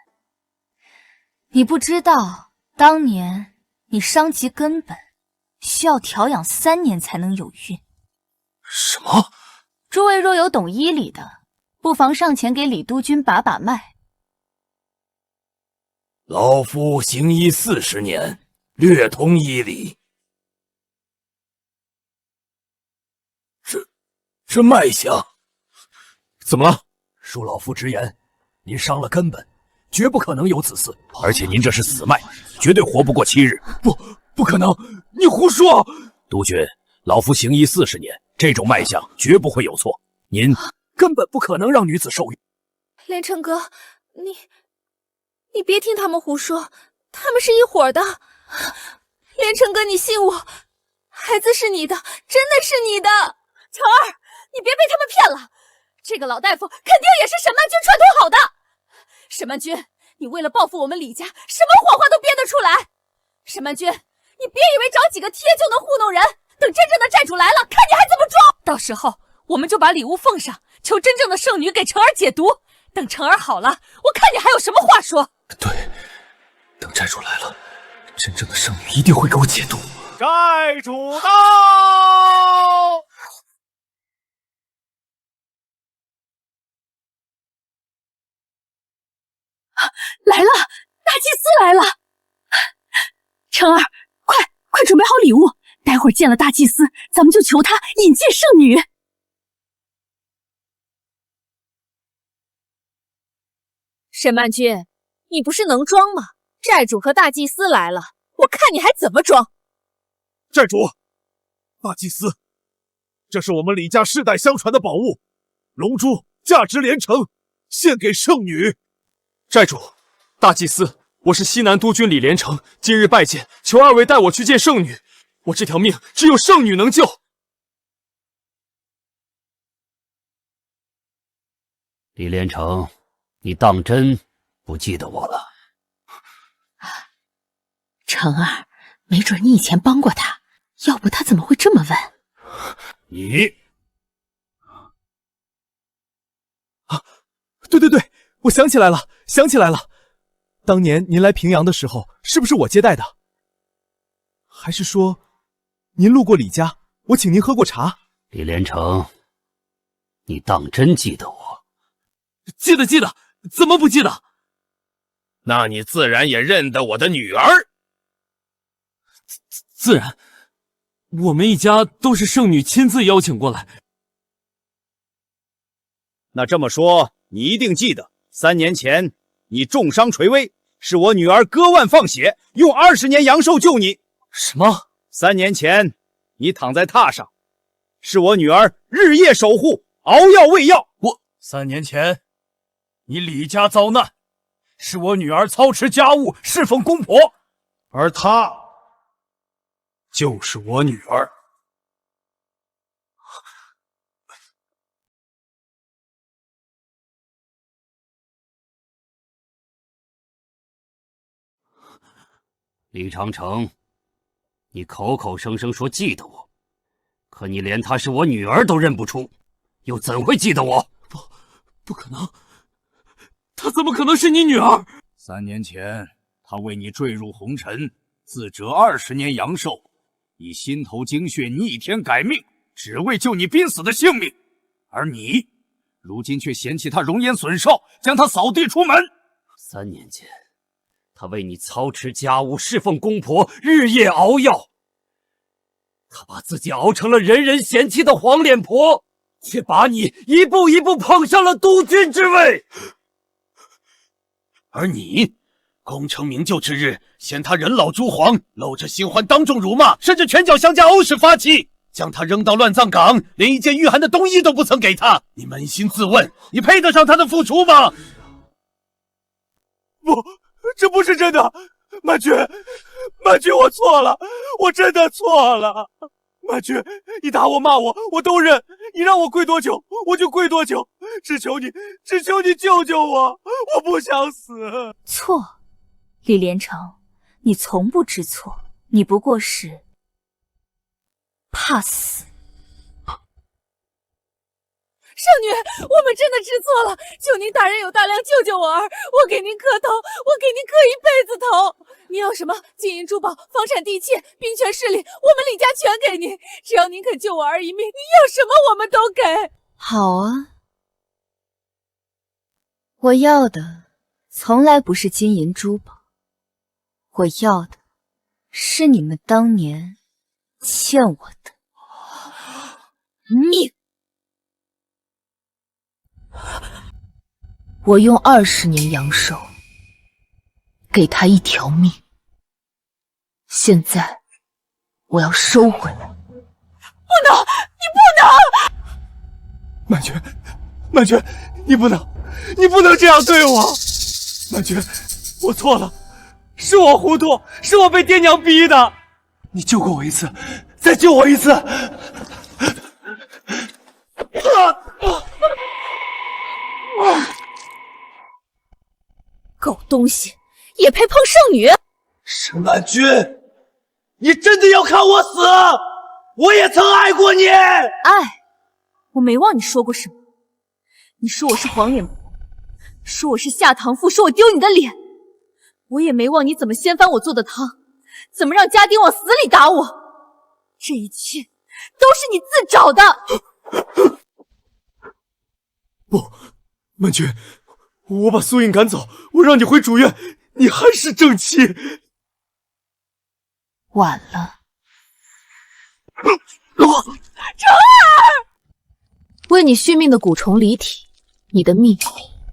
B: 你不知道，当年你伤及根本，需要调养3年才能有孕。
I: 什么？
B: 诸位若有懂医理的，不妨上前给李督军把把脉。
D: 老夫行医40年，略通医理。这脉象，怎么了？恕老夫直言，您伤了根本，绝不可能有子嗣，而且您这是死脉，绝对活不过7日。不可能！你胡说！督军，
K: 老夫行医40年，这种脉象绝不会有错。您根本不可能让女子受孕。
G: 连城哥，你别听他们胡说，他们是一伙的。连城哥，你信我，孩子是你的，真的是你的。成儿，你别被他们骗了，这个老大夫肯定也是沈曼君串通好的。沈曼君，你为了报复我们李家，什么谎话都编得出来。沈曼君，你别以为找几个贴就能糊弄人，等真正的债主来了，看你还怎么装。到时候我们就把礼物奉上，求真正的圣女给成儿解毒。等成儿好了，我看你还有什么话说。
E: 对，等债主来了，真正的圣女一定会给我解毒。
I: 债主到！
G: 来了，大祭司来了！成儿，快准备好礼物，待会儿见了大祭司，咱们就求他引荐圣女。沈曼君，你不是能装吗？债主和大祭司来了，我看你还怎么装。
I: 债主，大祭司，这是我们李家世代相传的宝物，龙珠价值连城，献给圣女。
E: 债主，大祭司，我是西南督军李连成，今日拜见，求二位带我去见圣女。我这条命只有圣女能救。
J: 李连成，你当真不记得我了？
G: 成儿，没准你以前帮过他，要不他怎么会这么问？
K: 你
H: 对，我想起来了，当年您来平阳的时候，是不是我接待的？还是说，您路过李家，我请您喝过茶？
J: 李连成，你当真记得我？
E: 记得，怎么不记得？
D: 那你自然也认得我的女儿。
E: 自然，我们一家都是圣女亲自邀请过来。
K: 那这么说，你一定记得3年前你重伤垂危，是我女儿割腕放血，用20年阳寿救你。
E: 什么
K: ？3年前你躺在榻上，是我女儿日夜守护，熬药喂药。
I: 3年前你李家遭难，是我女儿操持家务，侍奉公婆，而她就是我女儿。
J: 李长城，你口口声声说记得我，可你连她是我女儿都认不出，又怎会记得我？
E: 不可能，她怎么可能是你女儿
I: ？3年前，她为你坠入红尘，自折20年阳寿，以心头精血逆天改命，只为救你濒死的性命。而你，如今却嫌弃她容颜损寿，将她扫地出门。
J: 3年前，她为你操持家务，侍奉公婆，日夜熬药。她把自己熬成了人人嫌弃的黄脸婆，却把你一步一步捧上了督军之位。
I: 而你，功成名就之日，嫌他人老珠黄，露着新欢当众辱骂，甚至拳脚相加，殴使发气，将他扔到乱葬岗，连一件御寒的冬衣都不曾给他。你扪心自问，你配得上他的付出吗？不，这不是真的，曼君，我错了，我真的错了。曼君，你打我骂我，我都认。你让我跪多久，我就跪多久。只求你救救我，我不想死。
B: 错，李连成，你从不知错，你不过是怕死。
G: 圣女，我们真的知错了，求您大人有大量，救救我儿！我给您磕头，我给您磕一辈子头。您要什么金银珠宝、房产地契、兵权势力，我们李家全给您。只要您肯救我儿一命，您要什么我们都给。
B: 好啊，我要的从来不是金银珠宝，我要的是你们当年欠我的命。我用20年阳寿给他一条命，现在我要收回来。
G: 不能，你不能！
I: 曼娟，曼娟，你不能这样对我！曼娟，我错了，是我糊涂，是我被爹娘逼的。你救过我一次，再救我一次！
G: 狗东西也配碰圣女？
I: 沈曼君，你真的要看我死？我也曾爱过你。
G: 爱？我没忘你说过什么。你说我是黄脸婆，说我是下堂妇，说我丢你的脸。我也没忘你怎么掀翻我做的汤，怎么让家丁往死里打我。这一切都是你自找的。
I: 不，曼君，我把苏印赶走，我让你回主院，你还是正妻。
A: 晚了。
G: 成儿，
B: 为你续命的蛊虫离体，你的命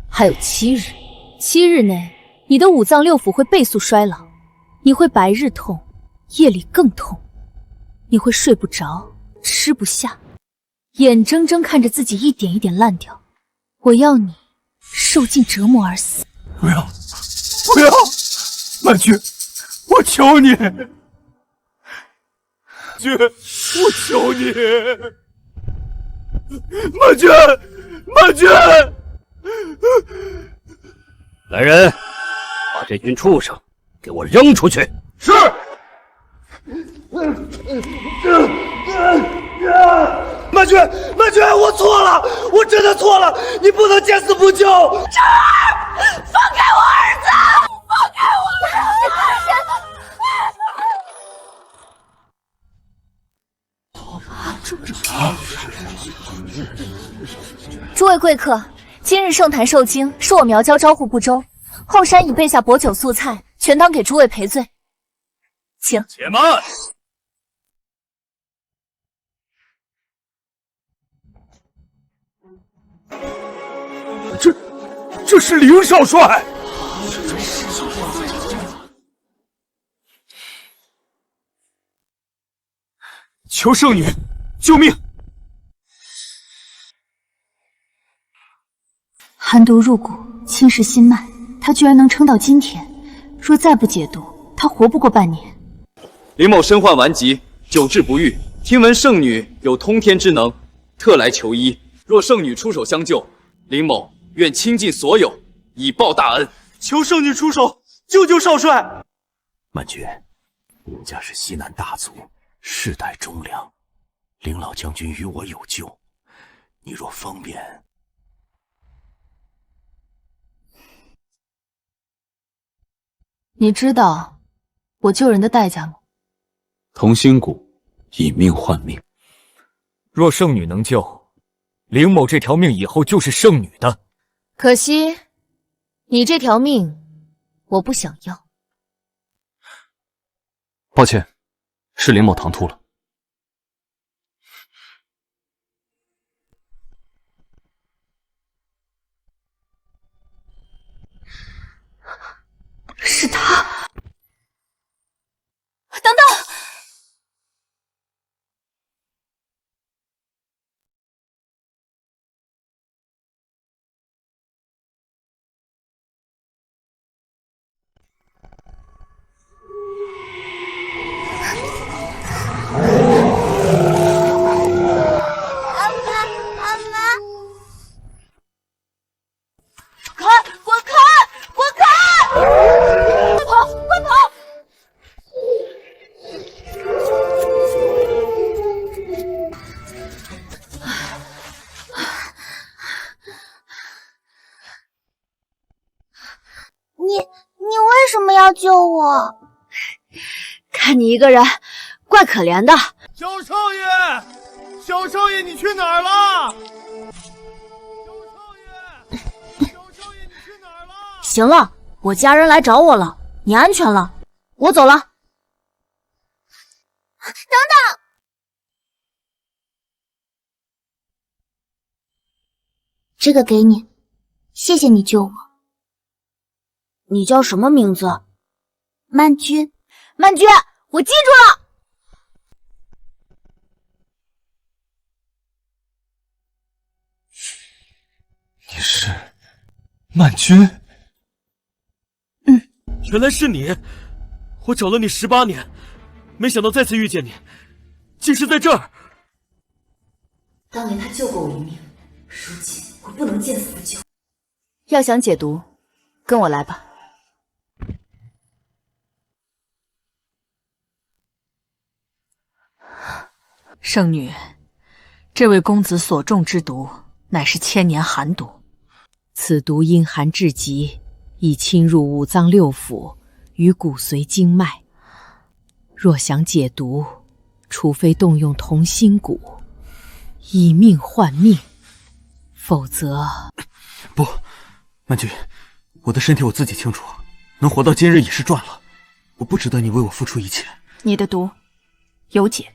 B: 还有7日。7日内，你的5脏6腑会倍速衰老，你会白日痛，夜里更痛，你会睡不着，吃不下，眼睁睁看着自己一点一点烂掉。我要你受尽折磨而死。
I: 不要，不要，曼君，我求你，君，我求你，曼君，曼君！
J: 来人，把这群畜生给我扔出去！
I: 是。曼君，曼君，我错了，我真的错了，你不能见死不救！
G: 成儿，放开我儿子！放开我儿
B: 子！诸位贵客，今日圣坛受惊，是我苗椒招呼不周，后山已备下薄酒素菜，全当给诸位赔罪，请。
K: 且慢！
I: 这是凌少帅。求圣女救命！
B: 寒毒入骨，侵蚀心脉，他居然能撑到今天。若再不解毒，他活不过半年。
L: 林某身患顽疾，久治不愈，听闻圣女有通天之能，特来求医。若圣女出手相救，林某愿倾尽所有，以报大恩。
I: 求圣女出手，救救少帅！
K: 曼君，我家是西南大族，世代忠良，林老将军与我有救，你若方便。
A: 你知道我救人的代价吗？
M: 同心骨，以命换命。
E: 若圣女能救，凌某这条命以后就是圣女的。
B: 可惜，你这条命，我不想要。
M: 抱歉，是林某唐突了。
B: 是他！
G: 等等！
N: 你为什么要救我？
G: 看你一个人，怪可怜的。
D: 小少爷，小少爷，你去哪儿了？
B: 行了，我家人来找我了，你安全了，我走了。
N: 等等，这个给你，谢谢你救我。
B: 你叫什么名字？
N: 曼君。
B: 曼君，我记住了。
I: 曼君，原来是你！我找了你18年，没想到再次遇见你，竟是在这儿。
A: 当年他救过我一命，如今我不能见死不救。
B: 要想解毒，跟我来吧。
A: 圣女，这位公子所中之毒，乃是千年寒毒。此毒阴寒至极，已侵入五脏六腑与骨髓经脉。若想解毒，除非动用同心骨，以命换命，否则……
I: 不，曼君，我的身体我自己清楚，能活到今日已是赚了。我不值得你为我付出一切。
G: 你的毒有解，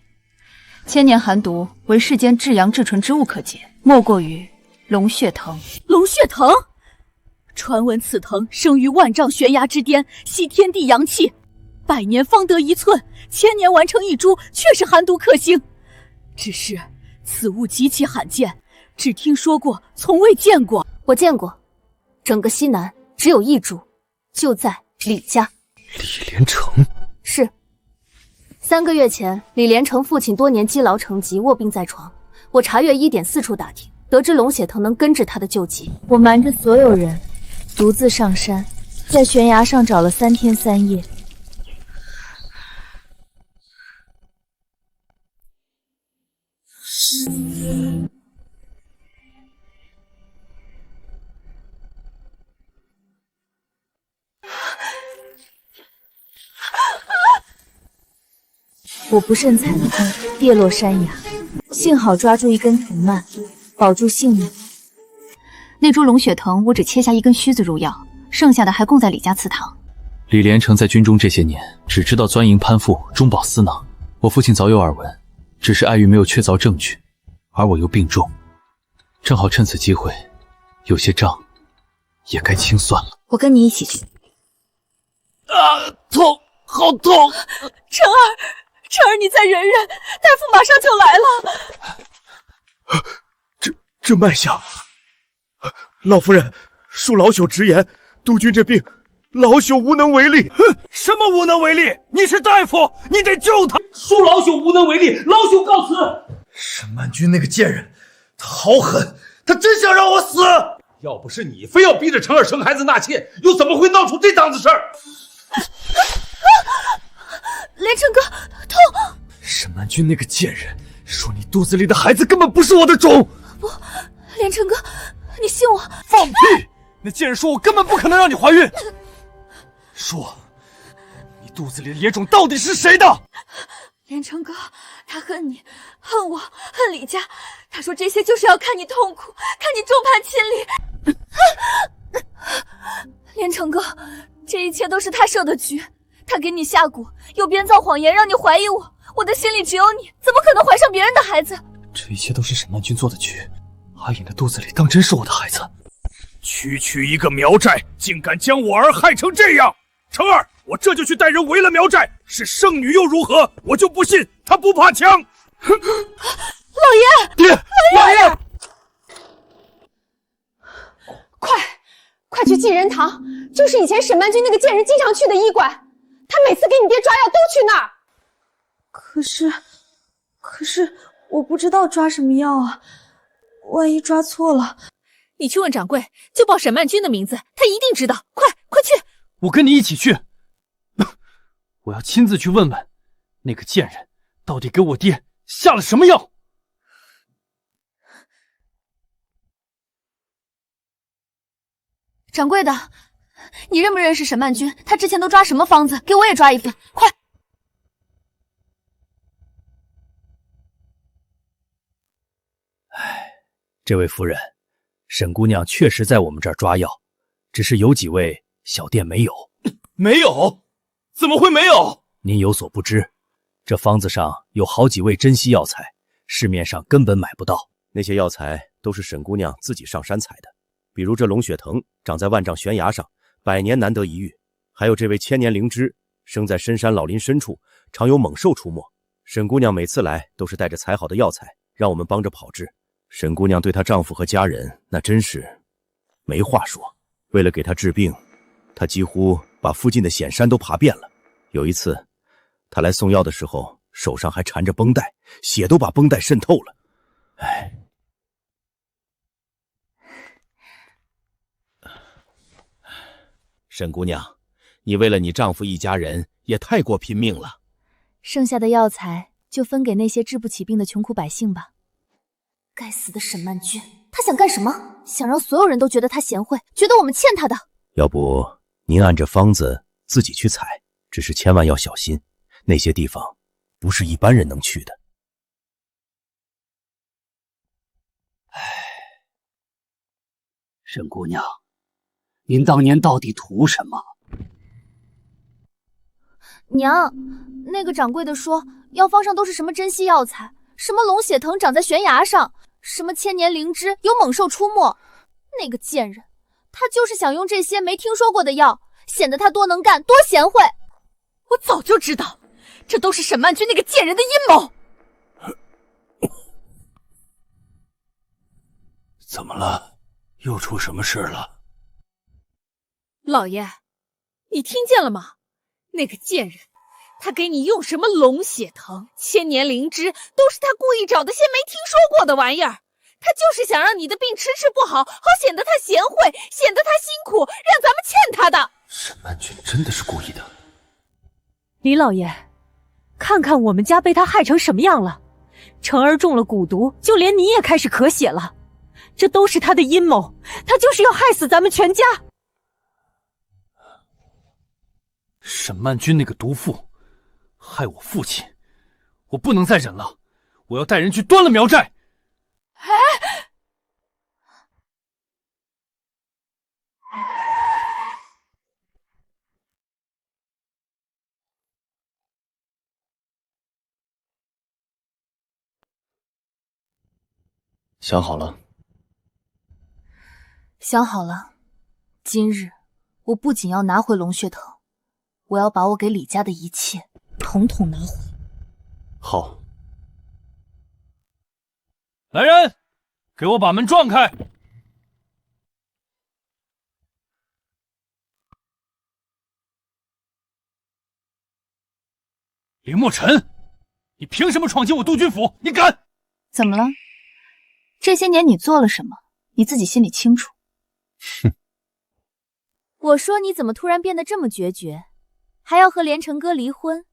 G: 千年寒毒为世间至阳至纯之物可解，莫过于龙血藤。龙血藤，传闻此藤生于万丈悬崖之巅，吸天地阳气，100年方得1寸，1000年完成1株，确是寒毒克星。只是此物极其罕见，只听说过，从未见过。
B: 我见过，整个西南只有1株，就在李家。
I: 李连成
B: 是。3个月前，李连成父亲多年积劳成疾，卧病在床。我查阅1点4处打听，得知龙血藤能根治他的旧疾。我瞒着所有人，独自上山，在悬崖上找了3天3夜。我不慎踩了空，跌落山崖，幸好抓住一根藤蔓，保住性命。
G: 那株龙血藤，我只切下1根须子入药，剩下的还供在李家祠堂。
C: 李连成在军中这些年，只知道钻营攀附，中饱私囊。我父亲早有耳闻，只是碍于没有确凿证据，而我又病重，正好趁此机会，有些账也该清算了。
B: 我跟你一起去。
I: 痛，好痛！
G: 成儿，你再忍忍，大夫马上就来了。
D: 这脉象，老夫人，恕老朽直言，督军这病，老朽无能为力。
I: 什么无能为力？你是大夫，你得救他。恕老朽无能为力，老朽告辞。
D: 沈曼君那个贱人，他好狠，他真想让我死。要不是你非要逼着成儿生孩子纳妾，又怎么会闹出这档子事儿？
G: 连成哥，痛！
E: 沈曼君那个贱人说你肚子里的孩子根本不是我的种。
G: 不，连成哥，你信我。
E: 放屁！那贱人说我根本不可能让你怀孕。说，你肚子里的野种到底是谁的？
G: 连成哥，他恨你，恨我，恨李家。他说这些就是要看你痛苦，看你众叛亲离。连成哥，这一切都是他设的局。他给你下蛊，又编造谎言让你怀疑我。我的心里只有你，怎么可能怀上别人的孩子？
E: 这一切都是沈曼君做的局。阿隐的肚子里当真是我的孩子？
D: 区一个苗寨，竟敢将我儿害成这样！成儿，我这就去带人围了苗寨。是圣女又如何？我就不信她不怕枪！
G: 老爷，
D: 爹，
G: 老爷，
O: 快去济仁堂，就是以前沈曼君那个贱人经常去的医馆。他每次给你爹抓药都去那儿。
G: 可是我不知道抓什么药啊，万一抓错了。
P: 你去问掌柜，就报沈曼君的名字，他一定知道。快去！
C: 我跟你一起去。我要亲自去问问，那个贱人到底给我爹下了什么药。
G: 掌柜的，你认不认识沈曼君？他之前都抓什么方子？给我也抓一份，快！
K: 这位夫人，沈姑娘确实在我们这儿抓药，只是有几味小店没有。
D: 没有？怎么会没有？
K: 您有所不知，这方子上有好几味珍稀药材，市面上根本买不到。
Q: 那些药材都是沈姑娘自己上山采的，比如这龙血藤长在万丈悬崖上，100年难得一遇；还有这位千年灵芝，生在深山老林深处，常有猛兽出没。沈姑娘每次来都是带着采好的药材，让我们帮着炮制。沈姑娘对她丈夫和家人那真是没话说。为了给他治病，他几乎把附近的险山都爬遍了。有一次，他来送药的时候，手上还缠着绷带，血都把绷带渗透了。哎，沈姑娘，你为了你丈夫一家人也太过拼命了。
B: 剩下的药材就分给那些治不起病的穷苦百姓吧。该死的沈曼君，他想干什么？想让所有人都觉得他贤惠，觉得我们欠他的。
Q: 要不您按着方子自己去采，只是千万要小心，那些地方不是一般人能去的。
J: 沈姑娘，您当年到底图什么？
B: 娘，那个掌柜的说药方上都是什么珍稀药材，什么龙血藤长在悬崖上，什么千年灵芝有猛兽出没。那个贱人，他就是想用这些没听说过的药，显得他多能干多贤惠。
G: 我早就知道，这都是沈曼君那个贱人的阴谋。
I: 怎么了？又出什么事了？
G: 老爷，你听见了吗？那个贱人，他给你用什么龙血藤、千年灵芝，都是他故意找的些没听说过的玩意儿。他就是想让你的病迟迟不好，好显得他贤惠，显得他辛苦，让咱们欠他的。
I: 沈曼君真的是故意的。
P: 李老爷，看看我们家被他害成什么样了。成儿中了蛊毒，就连你也开始咳血了。这都是他的阴谋，他就是要害死咱们全家。
C: 沈曼君那个毒妇，害我父亲，我不能再忍了，我要带人去端了苗寨。
M: 想好了？
B: 想好了，今日我不仅要拿回龙血藤，我要把我给李家的一切统统拿回。
M: 好。
C: 来人，给我把门撞开！林墨尘，你凭什么闯进我督军府？你敢？
B: 怎么了？这些年你做了什么，你自己心里清楚。
M: 哼！
B: 我说你怎么突然变得这么决绝，还要和连城哥离婚？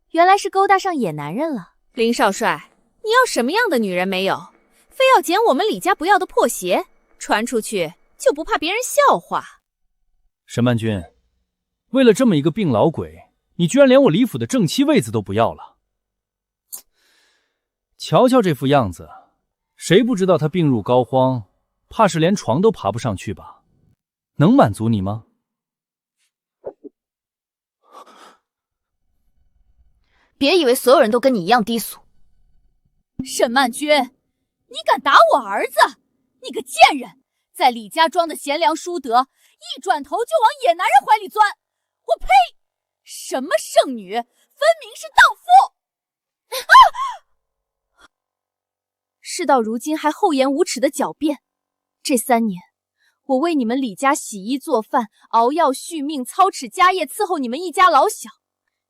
B: 原来是勾搭上野男人了。
G: 林少帅，你要什么样的女人没有？非要捡我们李家不要的破鞋，传出去就不怕别人笑话？
C: 沈曼君，为了这么一个病老鬼，你居然连我李府的正妻位子都不要了。瞧瞧这副样子，谁不知道他病入膏肓，怕是连床都爬不上去吧？能满足你吗？
B: 别以为所有人都跟你一样低俗。
G: 沈曼君，你敢打我儿子？你个贱人，在李家庄的贤良淑德，一转头就往野男人怀里钻。我呸！什么圣女，分明是荡妇！
B: 事到如今还厚颜无耻的狡辩。这3年，我为你们李家洗衣做饭、熬药续命、操持家业，伺候你们一家老小。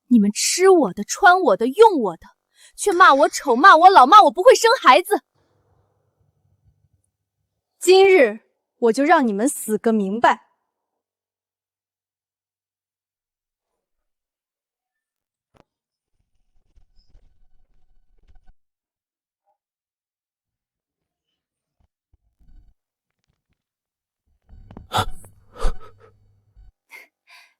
B: 你们吃我的、穿我的、用我的，却骂我丑、骂我老、骂我不会生孩子。
O: 今日我就让你们死个明白。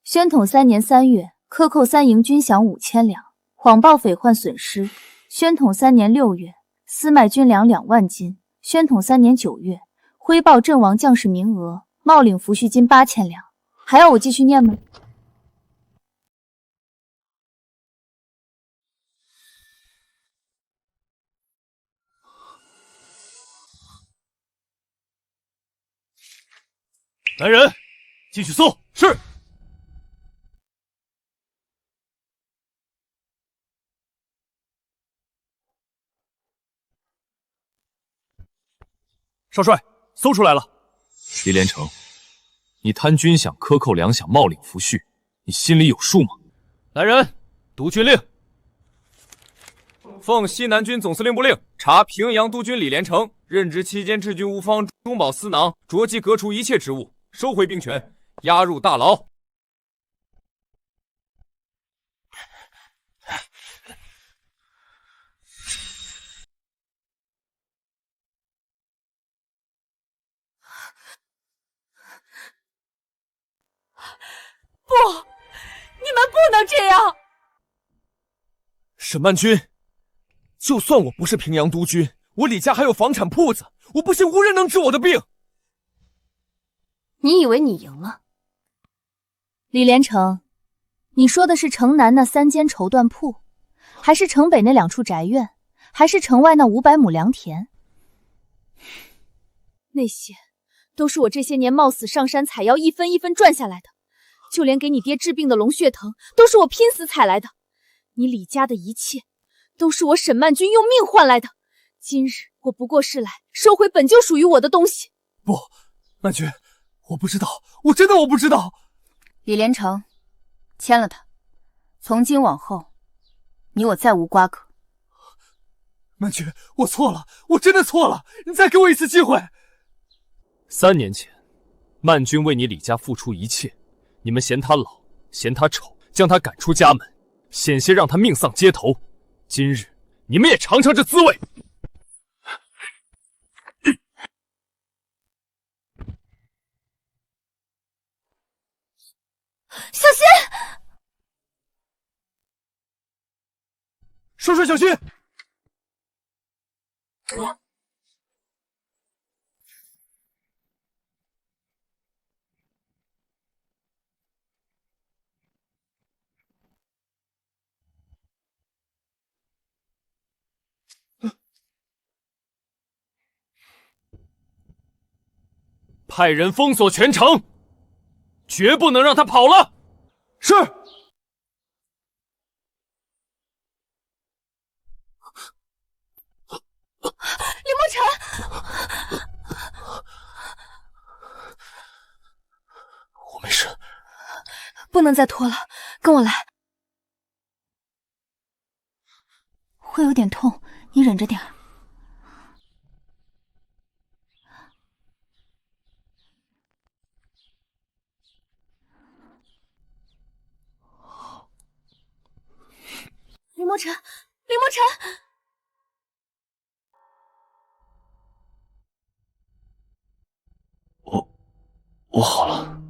B: 宣统3年3月，克扣3营军饷5000两，谎报匪患损失。宣统3年6月，私卖军粮2万斤。宣统3年9月，挥报阵亡将士名额，冒领抚恤金8000两。还要我继续念吗？
D: 来人，进去搜。是。
I: 少帅，搜出来了。
M: 李连成，
C: 你贪军饷、克扣粮饷、冒领抚恤，你心里有数吗？
E: 来人，督军令。奉西南军总司令部令，查平阳督军李连成任职期间治军无方、中饱私囊，着即革除一切职务，收回兵权，押入大牢。
G: 不，你们不能这样！
E: 沈曼君，就算我不是平阳督军，我李家还有房产铺子，我不信无人能治我的病。
B: 你以为你赢了？李连成，你说的是城南那3间绸缎铺，还是城北那2处宅院，还是城外那500亩良田？那些都是我这些年冒死上山采药一分一分赚下来的。就连给你爹治病的龙血藤，都是我拼死采来的。你李家的一切，都是我沈曼君用命换来的。今日我不过是来收回本就属于我的东西。
E: 不，曼君，我不知道，我真的不知道。
R: 李连成，签了他。从今往后，你我再无瓜葛。
E: 曼君，我错了，我真的错了，你再给我一次机会。
C: 3年前，曼君为你李家付出一切。你们嫌他老，嫌他丑，将他赶出家门，险些让他命丧街头。今日你们也尝尝这滋味。
G: 小心！
E: 少帅小心！
C: 派人封锁全城，绝不能让他跑了。
E: 是。
G: 李莫尘，
E: 我没事。
B: 不能再拖了，跟我来。
R: 会有点痛，你忍着点儿。
G: 李莫尘，李莫尘，
I: 我好了。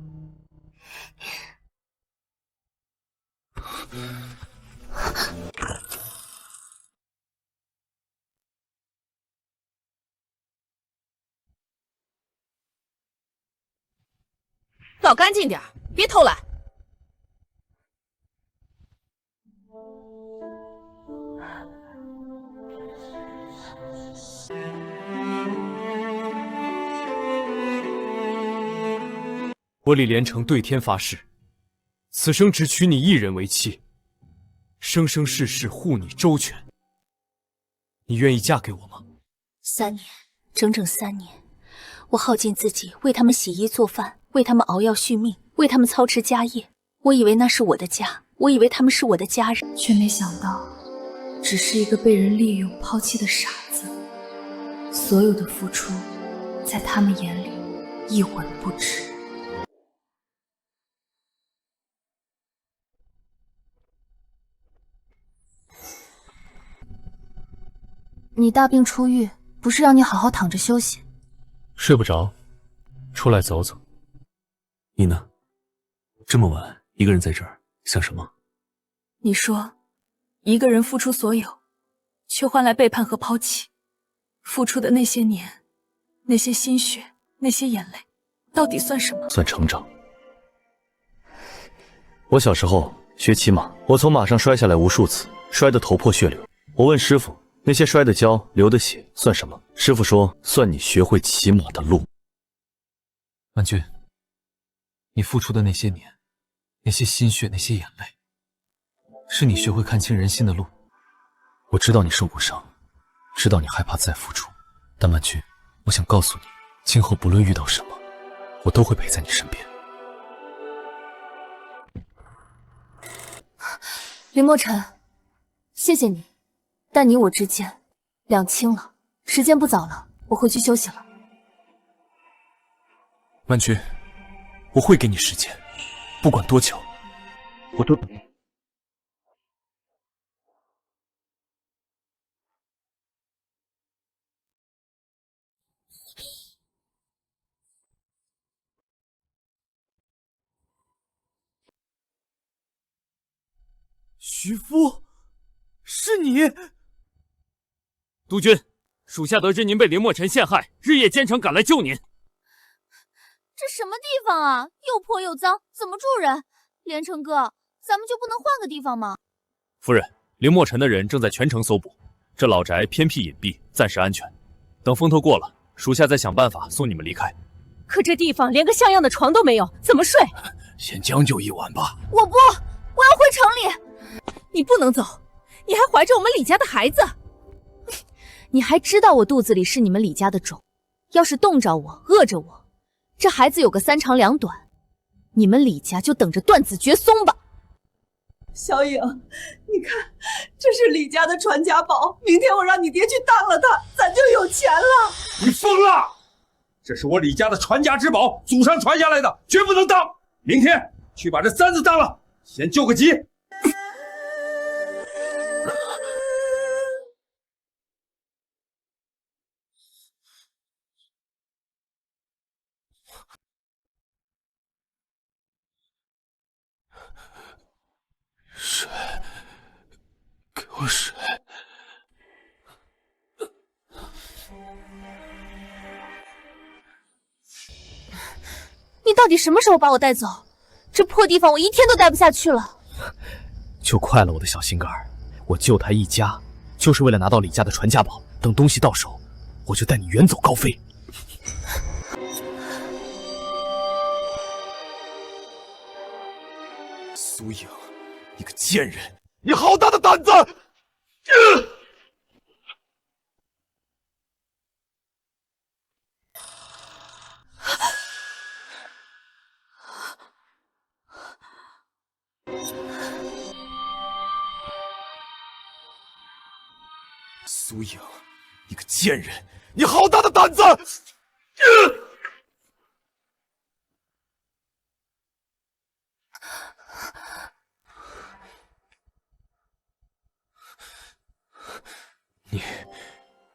G: 倒干净点，别偷懒。
E: 我李连成对天发誓，此生只娶你一人为妻，生生世世护你周全。你愿意嫁给我吗
R: ？3年，整整3年，我耗尽自己为他们洗衣做饭，为他们熬药续命，为他们操持家业。我以为那是我的家，我以为他们是我的家人，
A: 却没想到，只是一个被人利用、抛弃的傻子。所有的付出，在他们眼里一文不值。
B: 你大病初愈，不是让你好好躺着休息？
I: 睡不着，出来走走。你呢？这么晚一个人在这儿，想什么？
A: 你说，一个人付出所有，却换来背叛和抛弃，付出的那些年，那些心血，那些眼泪，到底算什么？
I: 算成长。我小时候学骑马，我从马上摔下来无数次，摔得头破血流。我问师傅，那些摔的跤、流的血算什么？师傅说，算你学会骑马的路。
H: 曼君，你付出的那些年，那些心血，那些眼泪，是你学会看清人心的路。
I: 我知道你受过伤，知道你害怕再付出，但曼君，我想告诉你，今后不论遇到什么，我都会陪在你身边。
B: 林墨尘，谢谢你，但你我之间两清了。时间不早了，我回去休息了。
I: 曼君，我会给你时间，不管多久，我都等你。
E: 徐夫，是你！
J: 督军，属下得知您被林墨尘陷害，日夜兼程赶来救您。
B: 这什么地方啊？又破又脏，怎么住人？连城哥，咱们就不能换个地方吗？
I: 夫人，林墨尘的人正在全城搜捕，这老宅偏僻隐蔽，暂时安全。等风头过了，属下再想办法送你们离开。
P: 可这地方连个像样的床都没有，怎么睡？
D: 先将就一晚吧。
B: 我不，我要回城里。
G: 你不能走，你还怀着我们李家的孩子。
B: 你还知道我肚子里是你们李家的种，要是冻着我，饿着我，这孩子有个三长两短，你们李家就等着断子绝孙吧。
G: 小影，你看，这是李家的传家宝，明天我让你爹去当了它，咱就有钱了。
D: 你疯了！这是我李家的传家之宝，祖上传下来的，绝不能当。明天去把这三子当了，先救个急。
I: 水，给我水！
B: 你到底什么时候把我带走？这破地方我一天都待不下去了。
I: 就快了，我的小心肝儿！我救他一家，就是为了拿到李家的传家宝。等东西到手，我就带你远走高飞。苏影，你个贱人！
D: 你好大的胆子！
I: 苏影，你个贱人！你好大的胆子！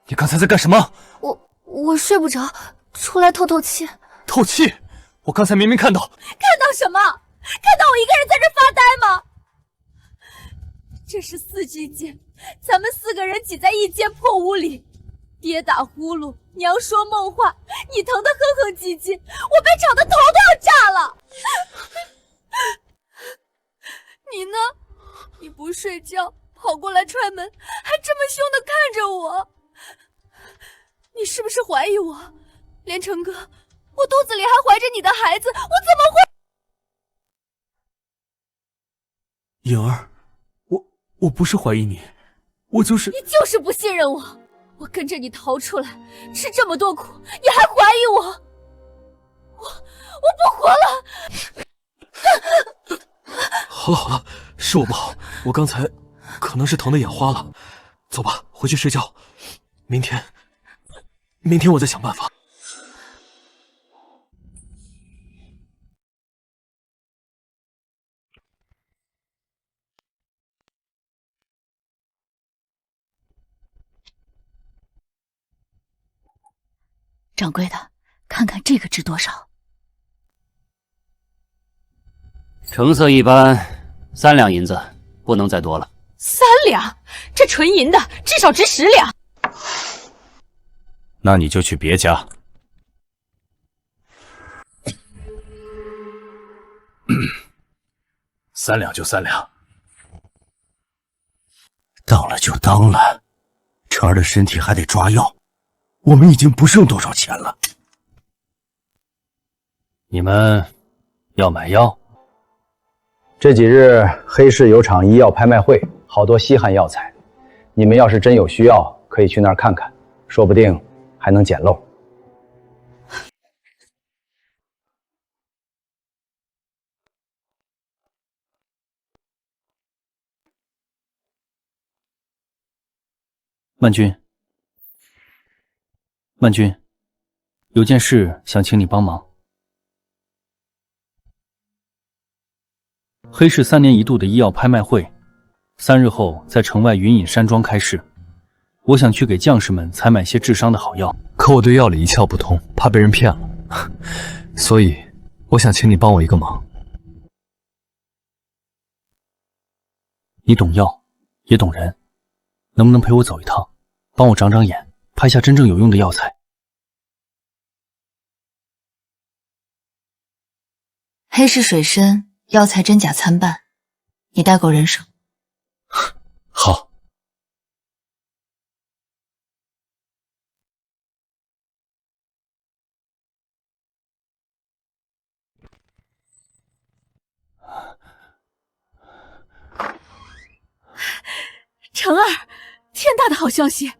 I: 你刚才在干什么？
B: 我睡不着，出来透透气。
I: 透气？我刚才明明看到。
G: 看到什么？看到我一个人在这发呆吗？这是4级间，咱们4个人挤在一间破屋里，爹打呼噜，娘说梦话，你疼得哼哼唧唧，我被吵得头都要炸了。你呢？你不睡觉，跑过来踹门，还这么凶地看着我。你是不是怀疑我？连城哥，我肚子里还怀着你的孩子，我怎么会？
I: 颖儿，我不是怀疑你，我就是……
G: 你就是不信任我！我跟着你逃出来，吃这么多苦，你还怀疑我？我不活了！
I: 好了好了，是我不好，我刚才可能是疼得眼花了。走吧，回去睡觉。明天我再想办法。
R: 掌柜的，看看这个值多少？
J: 成色一般，3两银子，不能再多了。
P: 3两？这纯银的至少值10两。
Q: 那你就去别家。
I: 3两就3两。
Q: 当了就当了，成儿的身体还得抓药，我们已经不剩多少钱了。
I: 你们要买药？
F: 这几日黑市有场医药拍卖会，好多稀罕药材，你们要是真有需要，可以去那儿看看，说不定还能捡漏。
C: 曼君，曼君，有件事想请你帮忙。黑市3年一度的医药拍卖会，3日后在城外云隐山庄开市。我想去给将士们采买些治伤的好药，
E: 可我对药理一窍不通，怕被人骗了，所以我想请你帮我一个忙。
C: 你懂药，也懂人，能不能陪我走一趟，帮我长长眼，拍下真正有用的药材？
A: 黑市水深，药材真假参半，你带够人手。
E: 好。
G: 成儿，天大的好消息！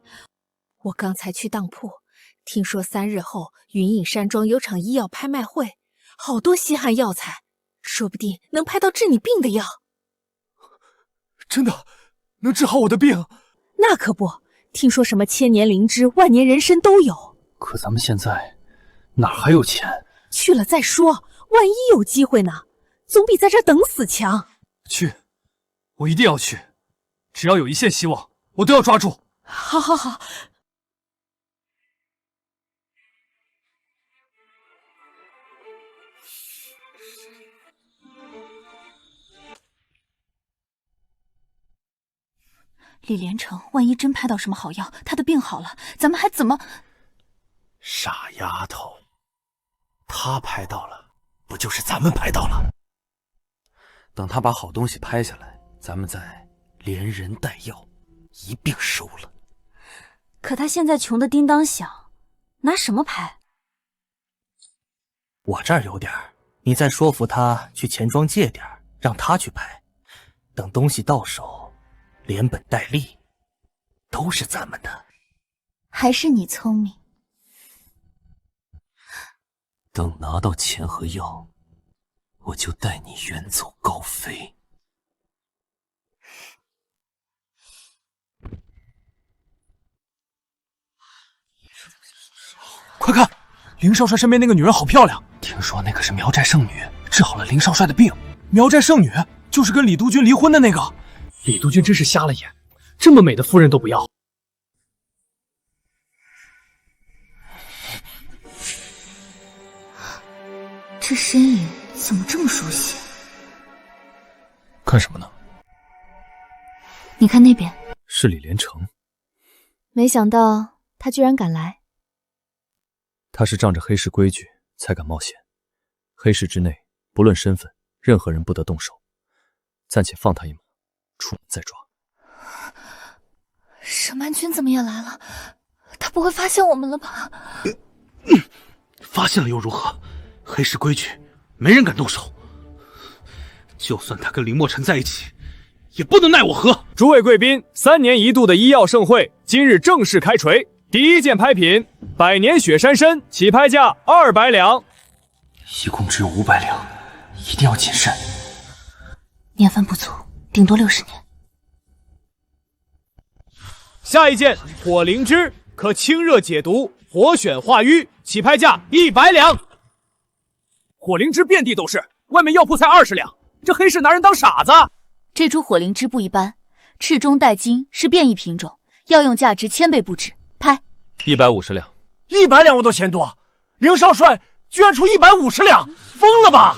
G: 我刚才去当铺，听说3日后云隐山庄有场医药拍卖会，好多稀罕药材，说不定能拍到治你病的药。
E: 真的能治好我的病？
G: 那可不，听说什么千年灵芝、万年人参都有。
C: 可咱们现在哪还有钱？
G: 去了再说，万一有机会呢？总比在这儿等死强。
E: 去，我一定要去，只要有一线希望，我都要抓住。
G: 好好好。
R: 李连成，万一真拍到什么好药，他的病好了，咱们还怎么……
D: 傻丫头，他拍到了，不就是咱们拍到了？
E: 等他把好东西拍下来，咱们再连人带药一并收了。
R: 可他现在穷得叮当响，拿什么拍？
S: 我这儿有点儿，你再说服他去钱庄借点儿，让他去拍。等东西到手，连本带利，都是咱们的。
R: 还是你聪明。
E: 等拿到钱和药，我就带你远走高飞。
H: 快看，林少帅身边那个女人好漂亮，
E: 听说那个是苗寨圣女，治好了林少帅的病。
H: 苗寨圣女就是跟李督军离婚的那个。
E: 李督军真是瞎了眼，这么美的夫人都不要。
R: 这身影怎么这么熟悉？
E: 看什么呢？
R: 你看那边，
E: 是李连成。
B: 没想到他居然敢来。
E: 他是仗着黑市规矩才敢冒险。黑市之内，不论身份，任何人不得动手。暂且放他一马，出门再抓。
R: 沈曼君怎么也来了？他不会发现我们了吧？
D: 发现了又如何？黑市规矩，没人敢动手。就算他跟林墨尘在一起，也不能奈我何。
E: 诸位贵宾，3年一度的医药盛会今日正式开锤。第一件拍品，百年雪山参，起拍价200两。
C: 一共只有500两，一定要谨慎。
R: 年份不足，顶多60年。
K: 下一件火灵芝，可清热解毒，活血化瘀，起拍价100两。
E: 火灵芝遍地都是，外面药铺才20两，这黑市拿人当傻子。
R: 这株火灵芝不一般，赤中带金，是变异品种，药用价值1000倍不止。拍
E: 150两。
D: 100两我都嫌多，林少帅居然出150两，疯了吧？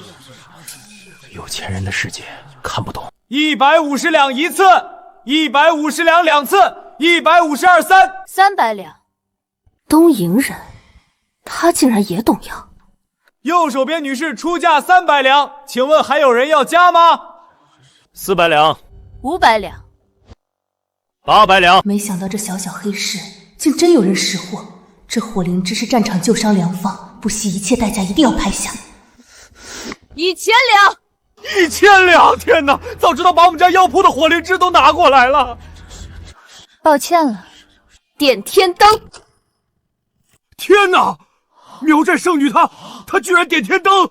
C: 有钱人的世界看不懂。
K: 150两一次，150两2次，152、
R: 300两。东瀛人，他竟然也懂药。
K: 右手边女士出价300两，请问还有人要加吗
E: ？400两
R: ，500两
E: ，800两。
N: 没想到这小小黑市竟真有人识货，这火灵芝是战场救伤良方，不惜一切代价一定要拍下。
G: 1000两。
K: 1000两！天哪，早知道把我们家药铺的火灵芝都拿过来了。
R: 抱歉了，
G: 点天灯。
D: 天哪，苗寨圣女她居然点天灯！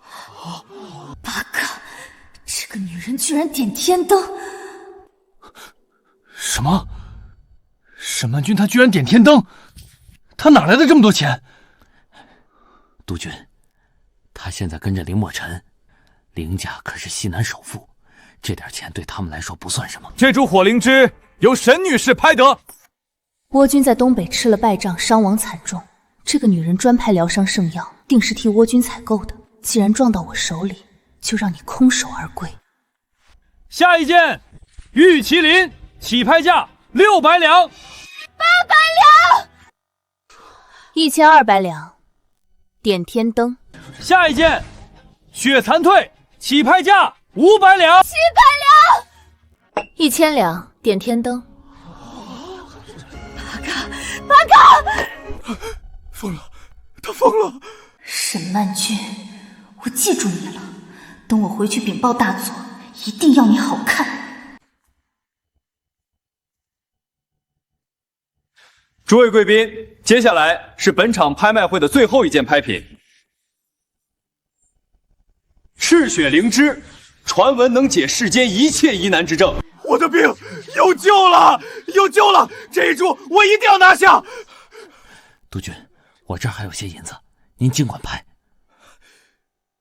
R: 八嘎，这个女人居然点天灯！
C: 什么？沈曼君他居然点天灯，他哪来的这么多钱？
J: 督军，他现在跟着林墨尘，林家可是西南首富，这点钱对他们来说不算什么。
E: 这株火灵芝由沈女士拍得。
N: 倭军在东北吃了败仗，伤亡惨重。这个女人专派疗伤圣药，定是替倭军采购的。既然撞到我手里，就让你空手而归。
C: 下一件，玉麒麟，起拍价600两。
B: 800两，1200两。点天灯。
C: 下一件，血残退，起拍价500两。
B: 700两，1000两。点天灯。
G: 八嘎！
D: 疯了，他疯了！
N: 沈曼君，我记住你了，等我回去禀报大佐，一定要你好看。
L: 诸位贵宾，接下来是本场拍卖会的最后一件拍品——赤血灵芝，传闻能解世间一切疑难之症。
D: 我的病有救了，有救了！这一株我一定要拿下。
J: 督军，我这儿还有些银子，您尽管拍。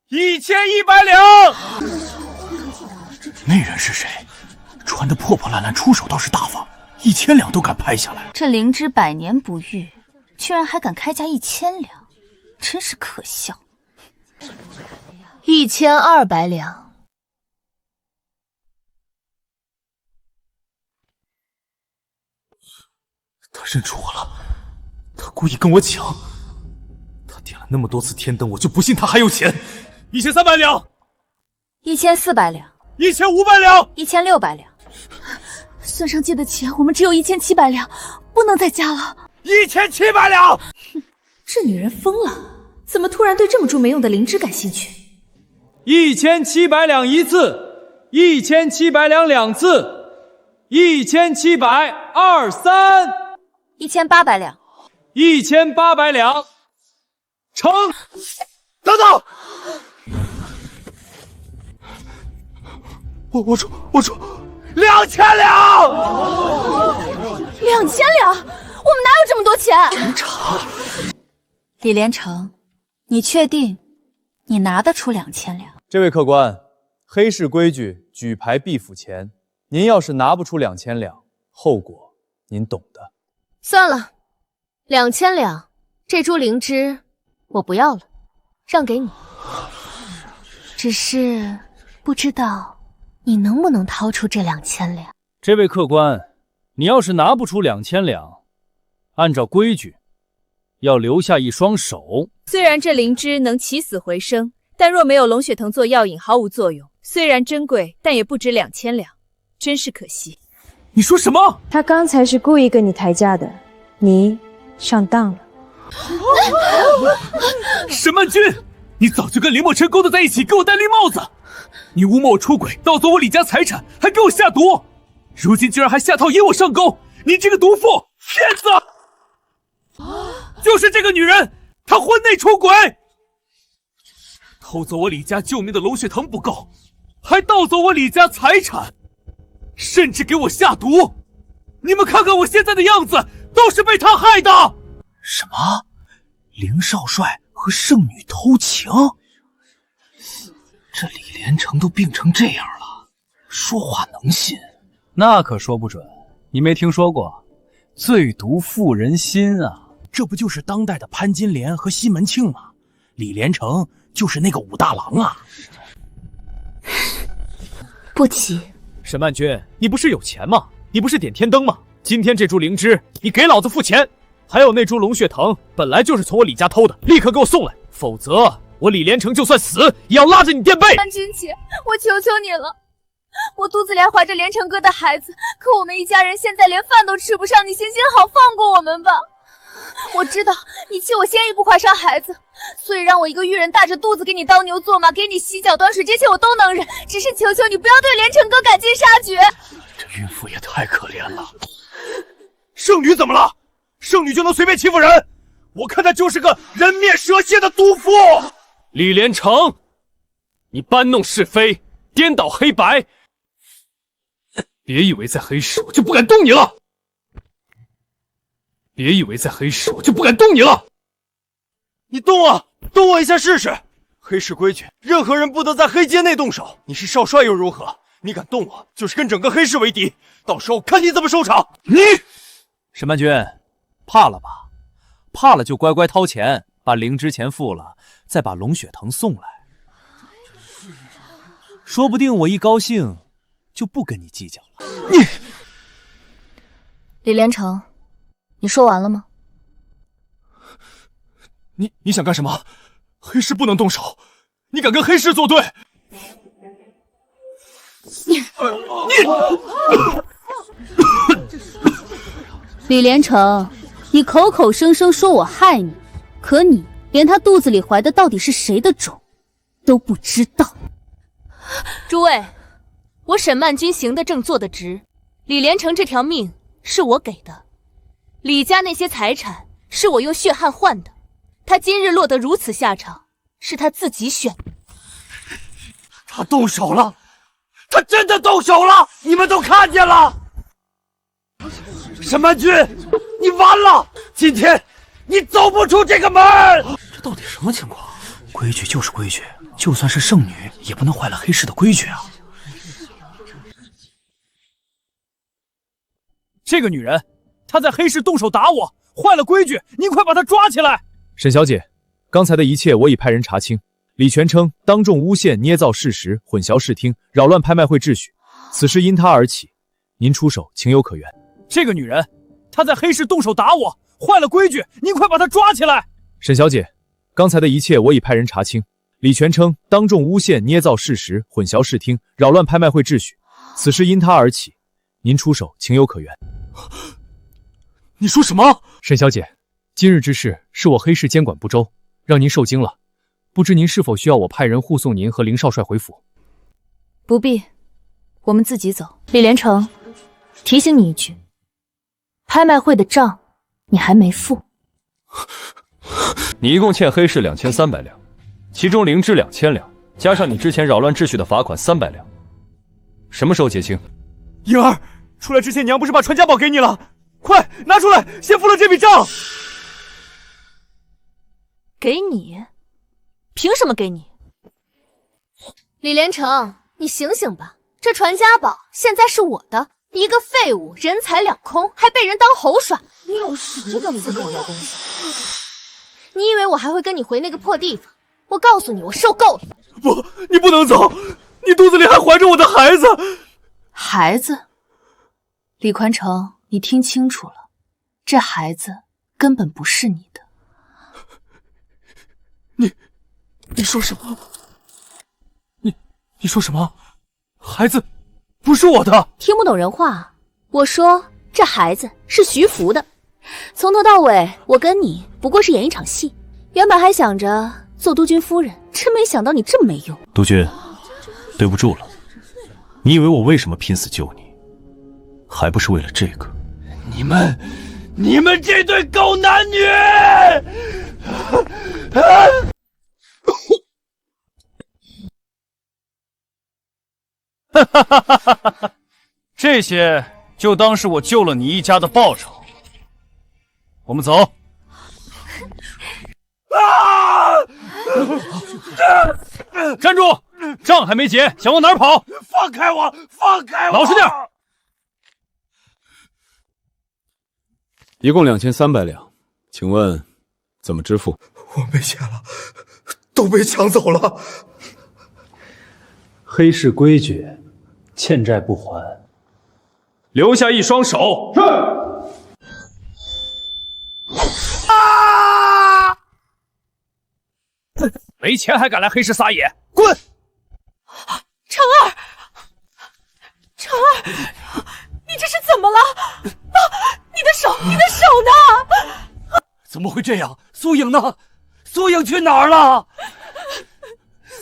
D: 1100两。
I: 那人是谁？穿得破破烂烂，出手倒是大方，1000两都敢拍下来。
R: 这灵芝100年不遇，居然还敢开价1000两，真是可笑。
B: 1200两。
I: 他认出我了，他故意跟我抢。他点了那么多次天灯，我就不信他还有钱。1300两
B: ，1400两
D: ，1500两
B: ，1600两。
G: 孙上借的钱我们只有1700两，不能再加了。
D: 1700两。
N: 这女人疯了，怎么突然对这么株没用的灵芝感兴趣
C: ？1700两一次，1700两2次，1723。
B: 1800两
C: ，1800两，成。
D: 等等，我出2000两
G: ！2000两，我们哪有这么多钱？
R: 李连成，你确定你拿得出2000两？
F: 这位客官，黑市规矩，举牌必付钱。您要是拿不出2000两，后果您懂的。
B: 算了，2000两，这株灵芝我不要了，让给你。
R: 只是不知道你能不能掏出这2000两。
C: 这位客官，你要是拿不出2000两，按照规矩，要留下一双手。
T: 虽然这灵芝能起死回生，但若没有龙血藤做药引，毫无作用。虽然珍贵，但也不值2000两，真是可惜。
C: 你说什么？
U: 他刚才是故意跟你抬价的，你上当了。
I: 沈曼君，你早就跟林墨尘勾搭在一起，给我戴绿帽子！你诬陷我出轨，盗走我李家财产，还给我下毒，如今居然还下套引我上钩！你这个毒妇，骗子！就是这个女人，她婚内出轨，偷走我李家救命的龙血藤不够，还盗走我李家财产。甚至给我下毒！你们看看我现在的样子，都是被他害的！
S: 什么？林少帅和圣女偷情？这李连成都病成这样了，说话能信？
C: 那可说不准。你没听说过“最毒妇人心”啊？
S: 这不就是当代的潘金莲和西门庆吗？李连成就是那个武大郎啊！
N: 不急。
E: 沈曼君，你不是有钱吗？你不是点天灯吗？今天这株灵芝，你给老子付钱！还有那株龙血藤，本来就是从我李家偷的，立刻给我送来，否则我李连成就算死，也要拉着你垫背！
T: 曼君姐，我求求你了，我肚子里还怀着连成哥的孩子，可我们一家人现在连饭都吃不上，你行行好，放过我们吧！我知道你弃我先一步怀上孩子，所以让我一个玉人大着肚子给你当牛做马，给你洗脚端水，这些我都能忍。只是求求你不要对连成哥赶尽杀绝。
I: 这孕妇也太可怜了。
D: 圣女怎么了？圣女就能随便欺负人？我看她就是个人面蛇蝎的毒妇。
E: 李连成，你搬弄是非，颠倒黑白，别以为在黑市我就不敢动你了。
C: 别以为在黑市我就不敢动你了。
D: 你动啊，动我一下试试。黑市规矩，任何人不得在黑街内动手。你是少帅又如何？你敢动我，就是跟整个黑市为敌。到时候看你怎么收场。你，
C: 沈曼君，怕了吧？怕了就乖乖掏钱，把灵芝钱付了，再把龙血藤送来。说不定我一高兴就不跟你计较了。
B: 李连成，你说完了吗？
D: 你想干什么？黑市不能动手，你敢跟黑市作对？
O: 李连成，你口口声声说我害你，可你连他肚子里怀的到底是谁的种都不知道。
P: 诸位，我沈曼君行得正，坐得直。李连成这条命是我给的，李家那些财产是我用血汗换的，他今日落得如此下场，是他自己选的。
D: 他动手了，他真的动手了，你们都看见了。沈曼君，你完了，今天你走不出这个门。
S: 这到底什么情况？规矩就是规矩，就算是圣女也不能坏了黑市的规矩啊。
C: 这个女人，她在黑市动手打我，坏了规矩，您快把她抓起来！沈小姐，刚才的一切我已派人查清。李全称当众诬陷、捏造事实、混淆视听，扰乱拍卖会秩序，此事因他而起，您出手情有可原。这个女人，她在黑市动手打我，坏了规矩，您快把她抓起来！沈小姐，刚才的一切我已派人查清。李全称当众诬陷、捏造事实、混淆视听，扰乱拍卖会秩序，此事因他而起，您出手情有可原。
D: 你说什么？
C: 沈小姐，今日之事是我黑市监管不周，让您受惊了。不知您是否需要我派人护送您和林少帅回府？
B: 不必，我们自己走。李连成，提醒你一句，拍卖会的账你还没付。
C: 你一共欠黑市2300两，其中灵芝2000两，加上你之前扰乱秩序的罚款300两，什么时候结清？
D: 莹儿，出来之前娘不是把传家宝给你了？快拿出来，先付了这笔账。
P: 给你？凭什么给你？李连成，你醒醒吧！这传家宝现在是我的，一个废物，人财两空，还被人当猴耍。你有什么资格跟我要东西？你以为我还会跟你回那个破地方？我告诉你，我受够了。
D: 不，你不能走，你肚子里还怀着我的孩子。
B: 孩子？李宽成，你听清楚了，这孩子根本不是你的。
D: 你说什么？你说什么？孩子不是我的。
O: 听不懂人话。我说这孩子是徐福的，从头到尾我跟你不过是演一场戏。原本还想着做督军夫人，真没想到你这么没用。
I: 督军，对不住了。你以为我为什么拼死救你，还不是为了这个？
D: 你们这对狗男女！
C: 哈哈哈哈哈哈！这些就当是我救了你一家的报酬。我们走。站住！账还没结，想往哪儿跑？
D: 放开我！放开我！
C: 老实点！
M: 一共2300两，请问怎么支付？
D: 我没钱了，都被抢走了。
F: 黑市规矩，欠债不还，
C: 留下一双手。是。没钱还敢来黑市撒野，滚！
P: 成儿，成儿，你这是怎么了？啊，你的手呢？
D: 怎么会这样？苏颖呢？苏颖去哪儿了？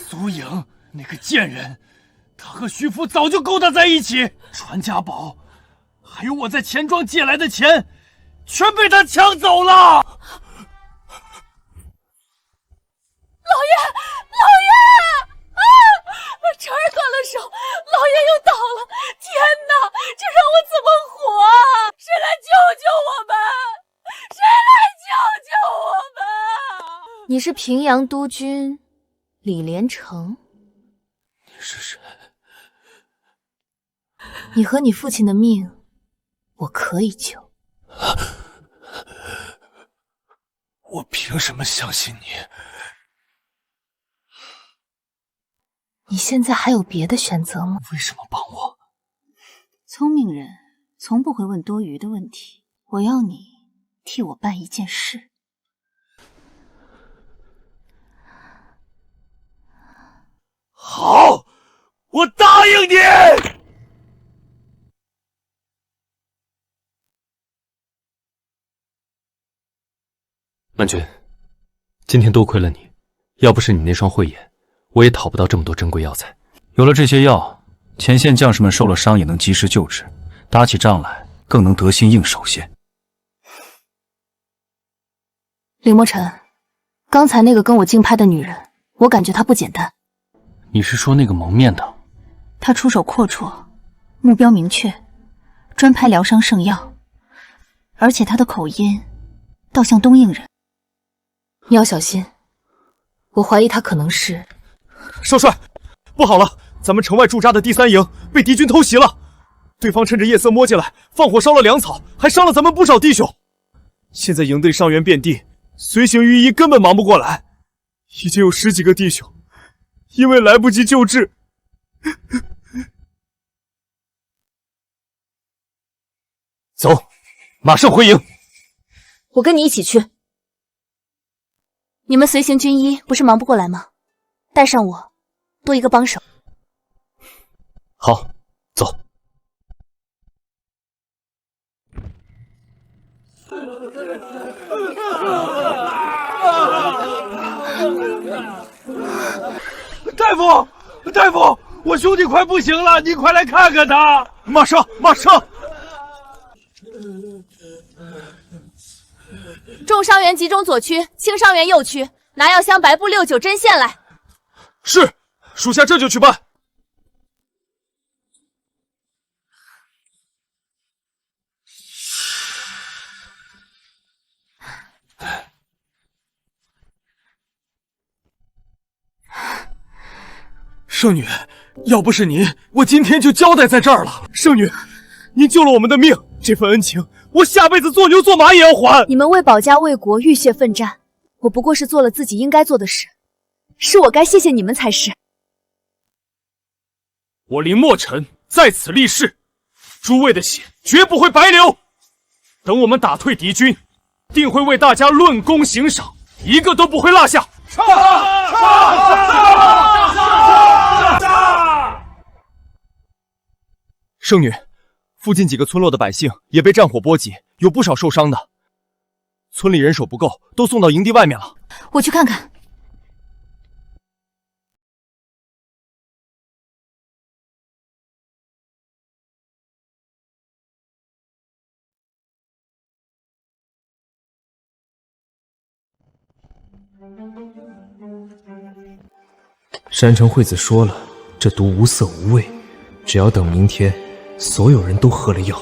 D: 苏颖那个贱人，她和徐福早就勾搭在一起，传家宝，还有我在钱庄借来的钱，全被他抢走了。
P: 老爷，老爷！啊！成儿断了手，老爷又倒了！天哪，这让我怎么活啊？谁来救救我们？谁
B: 你是平阳督军李连成？
E: 你是谁？
B: 你和你父亲的命，我可以救。
E: 我凭什么相信你？
B: 你现在还有别的选择吗？
E: 为什么帮我？
N: 聪明人从不会问多余的问题。我要你替我办一件事。
I: 好，我答应你。
E: 曼君，今天多亏了你，要不是你那双慧眼，我也讨不到这么多珍贵药材。
C: 有了这些药，前线将士们受了伤也能及时救治，打起仗来更能得心应手些。
N: 林墨尘，刚才那个跟我竞拍的女人，我感觉她不简单。
C: 你是说那个蒙面的？
N: 她出手阔绰，目标明确，专拍疗伤圣药，而且她的口音倒像东瀛人。
B: 你要小心，我怀疑他可能是……
D: 少帅，不好了，咱们城外驻扎的第3营被敌军偷袭了，对方趁着夜色摸进来，放火烧了粮草，还伤了咱们不少弟兄。现在营队伤员遍地，随行御医根本忙不过来，已经有10几个弟兄因为来不及救治。
E: 走，马上回营。
N: 我跟你一起去。你们随行军医不是忙不过来吗？带上我，多一个帮手。
E: 好，走。
D: 大夫，大夫，我兄弟快不行了，你快来看看他！马上，马上！
O: 重伤员集中左区，轻伤员右区，拿药箱白布69针线来。
D: 是，属下这就去办。圣女，要不是您，我今天就交代在这儿了。圣女，您救了我们的命，这份恩情，我下辈子做牛做马也要还。
B: 你们为保家卫国浴血奋战，我不过是做了自己应该做的事，是我该谢谢你们才是。
D: 我林墨尘在此立誓，诸位的血绝不会白流。等我们打退敌军，定会为大家论功行赏，一个都不会落下。圣女，附近几个村落的百姓也被战火波及，有不少受伤的。村里人手不够，都送到营地外面了。
N: 我去看看。
E: 山城惠子说了，这毒无色无味，只要等明天所有人都喝了药，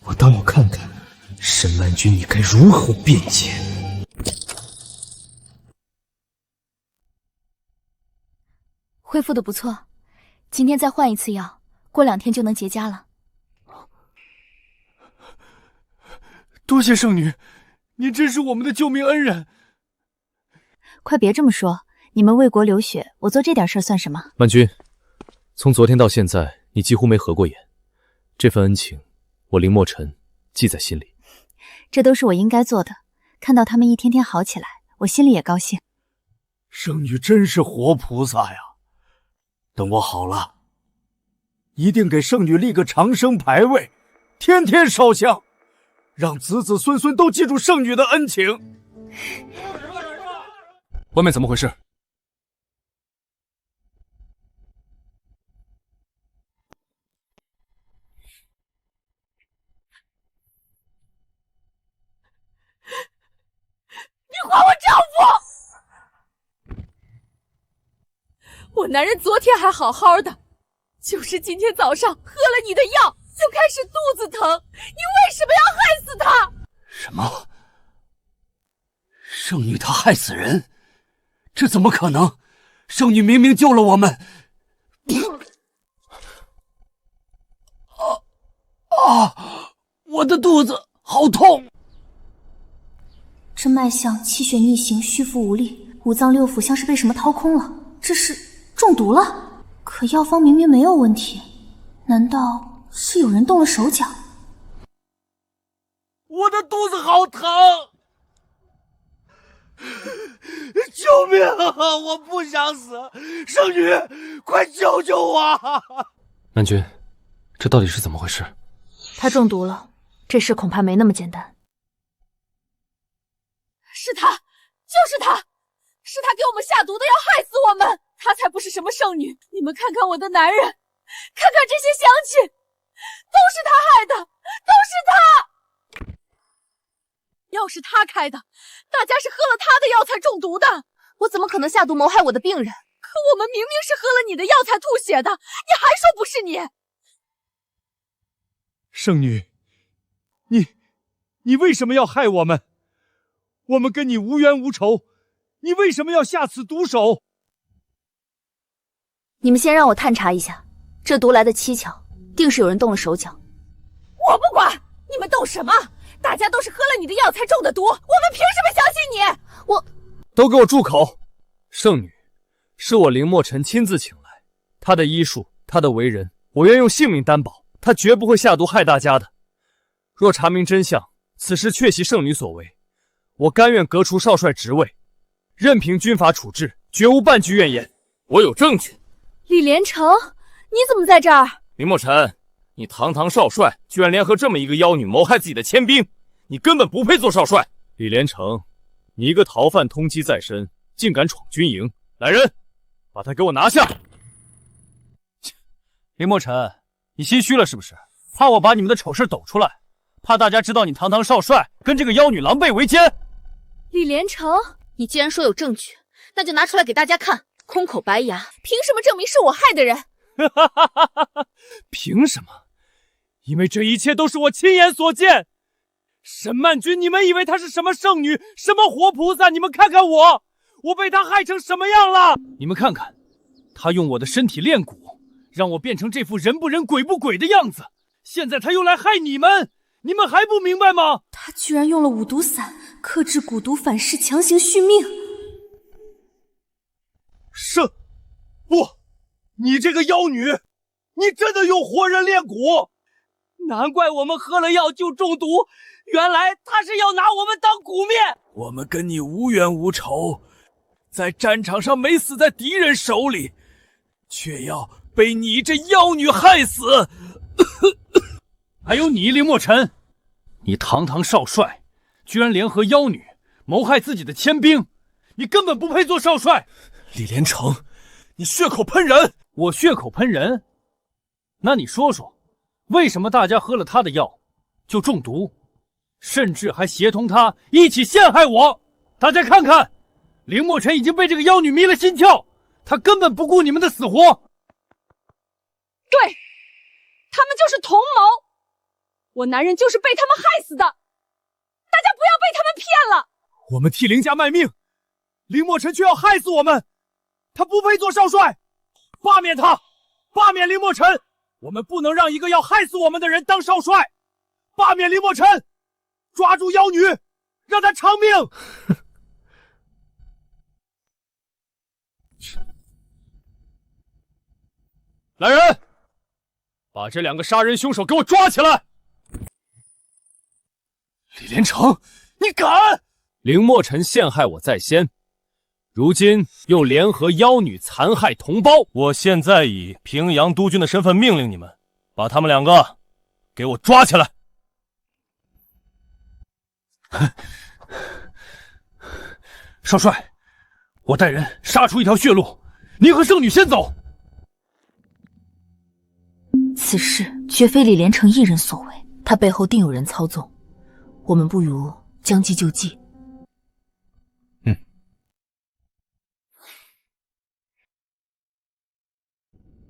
E: 我看看沈曼君你该如何辩解。
N: 恢复的不错，今天再换一次药，过2天就能结痂了。
D: 多谢圣女，您真是我们的救命恩人。
N: 快别这么说，你们为国流血，我做这点事算什么？
E: 曼君，从昨天到现在，你几乎没合过眼，这份恩情，我林墨尘记在心里。
N: 这都是我应该做的，看到他们一天天好起来，我心里也高兴。
D: 圣女真是活菩萨呀！等我好了，一定给圣女立个长生牌位，天天烧香，让子子孙孙都记住圣女的恩情。
E: 外面怎么回事？
G: 你还我丈夫！我男人昨天还好好的，就是今天早上喝了你的药，就开始肚子疼。你为什么要害死他？
J: 什么？圣女她害死人？这怎么可能？圣女明明救了我们。我的肚子好痛。
N: 这脉象气血逆行，虚浮无力，五脏六腑像是被什么掏空了，这是中毒了。可药方明明没有问题，难道是有人动了手脚？
J: 我的肚子好疼！救命啊！我不想死，圣女，快救救我！
E: 南君，这到底是怎么回事？
B: 他中毒了，这事恐怕没那么简单。
G: 是他，就是他，是他给我们下毒的，要害死我们。他才不是什么圣女，你们看看我的男人，看看这些乡亲，都是他害的，都是他。药是他开的，大家是喝了他的药才中毒的。
B: 我怎么可能下毒谋害我的病人？
G: 可我们明明是喝了你的药才吐血的，你还说不是你？
D: 圣女，你为什么要害我们？我们跟你无冤无仇，你为什么要下此毒手？
B: 你们先让我探查一下，这毒来的蹊跷，定是有人动了手脚。
G: 我不管，你们动什么？大家都是喝了你的药才中的毒，我们凭什么相信你？
E: 都给我住口！圣女，是我凌墨尘亲自请来，他的医术，他的为人，我愿用性命担保，他绝不会下毒害大家的。若查明真相，此事确系圣女所为，我甘愿革除少帅职位，任凭军法处置，绝无半句怨言。
J: 我有证据。
B: 李连成，你怎么在这儿？
I: 林墨尘，你堂堂少帅，居然联合这么一个妖女谋害自己的亲兵，你根本不配做少帅。
E: 李连成，你一个逃犯通缉在身，竟敢闯军营！来人，把他给我拿下！林墨尘，你心虚了是不是？怕我把你们的丑事抖出来？怕大家知道你堂堂少帅跟这个妖女狼狈为奸？
B: 李连成，
O: 你既然说有证据，那就拿出来给大家看。空口白牙，
G: 凭什么证明是我害的人？
E: 凭什么？因为这一切都是我亲眼所见。沈曼君，你们以为她是什么圣女，什么活菩萨？你们看看我，我被她害成什么样了？你们看看，她用我的身体炼蛊，让我变成这副人不人鬼不鬼的样子。现在她又来害你们，你们还不明白吗？
N: 他居然用了五毒散克制蛊毒反噬，强行续命。
D: 不，你这个妖女，你真的用活人炼蛊？
J: 难怪我们喝了药就中毒，原来他是要拿我们当蛊面。
I: 我们跟你无冤无仇，在战场上没死在敌人手里，却要被你这妖女害死。
C: 还有你，林墨尘，你堂堂少帅，居然联合妖女谋害自己的亲兵，你根本不配做少帅。
I: 李连成，你血口喷人！
C: 我血口喷人？那你说说，为什么大家喝了他的药就中毒，甚至还协同他一起陷害我？大家看看，凌墨尘已经被这个妖女迷了心窍，他根本不顾你们的死活。
G: 对，他们就是同谋，我男人就是被他们害死的，大家不要被他们骗了。
D: 我们替凌家卖命，凌墨尘却要害死我们，他不配做少帅，罢免他，罢免凌墨尘。我们不能让一个要害死我们的人当少帅，罢免凌墨尘，抓住妖女，让她偿命。
E: 来人，把这两个杀人凶手给我抓起来！李连成，你敢！凌墨尘陷害我在先，如今又联合妖女残害同胞，
I: 我现在以平阳督军的身份命令你们，把他们两个给我抓起来。
C: 少帅，我带人杀出一条血路，您和圣女先走。
N: 此事绝非李连成一人所为，他背后定有人操纵，我们不如将计就计。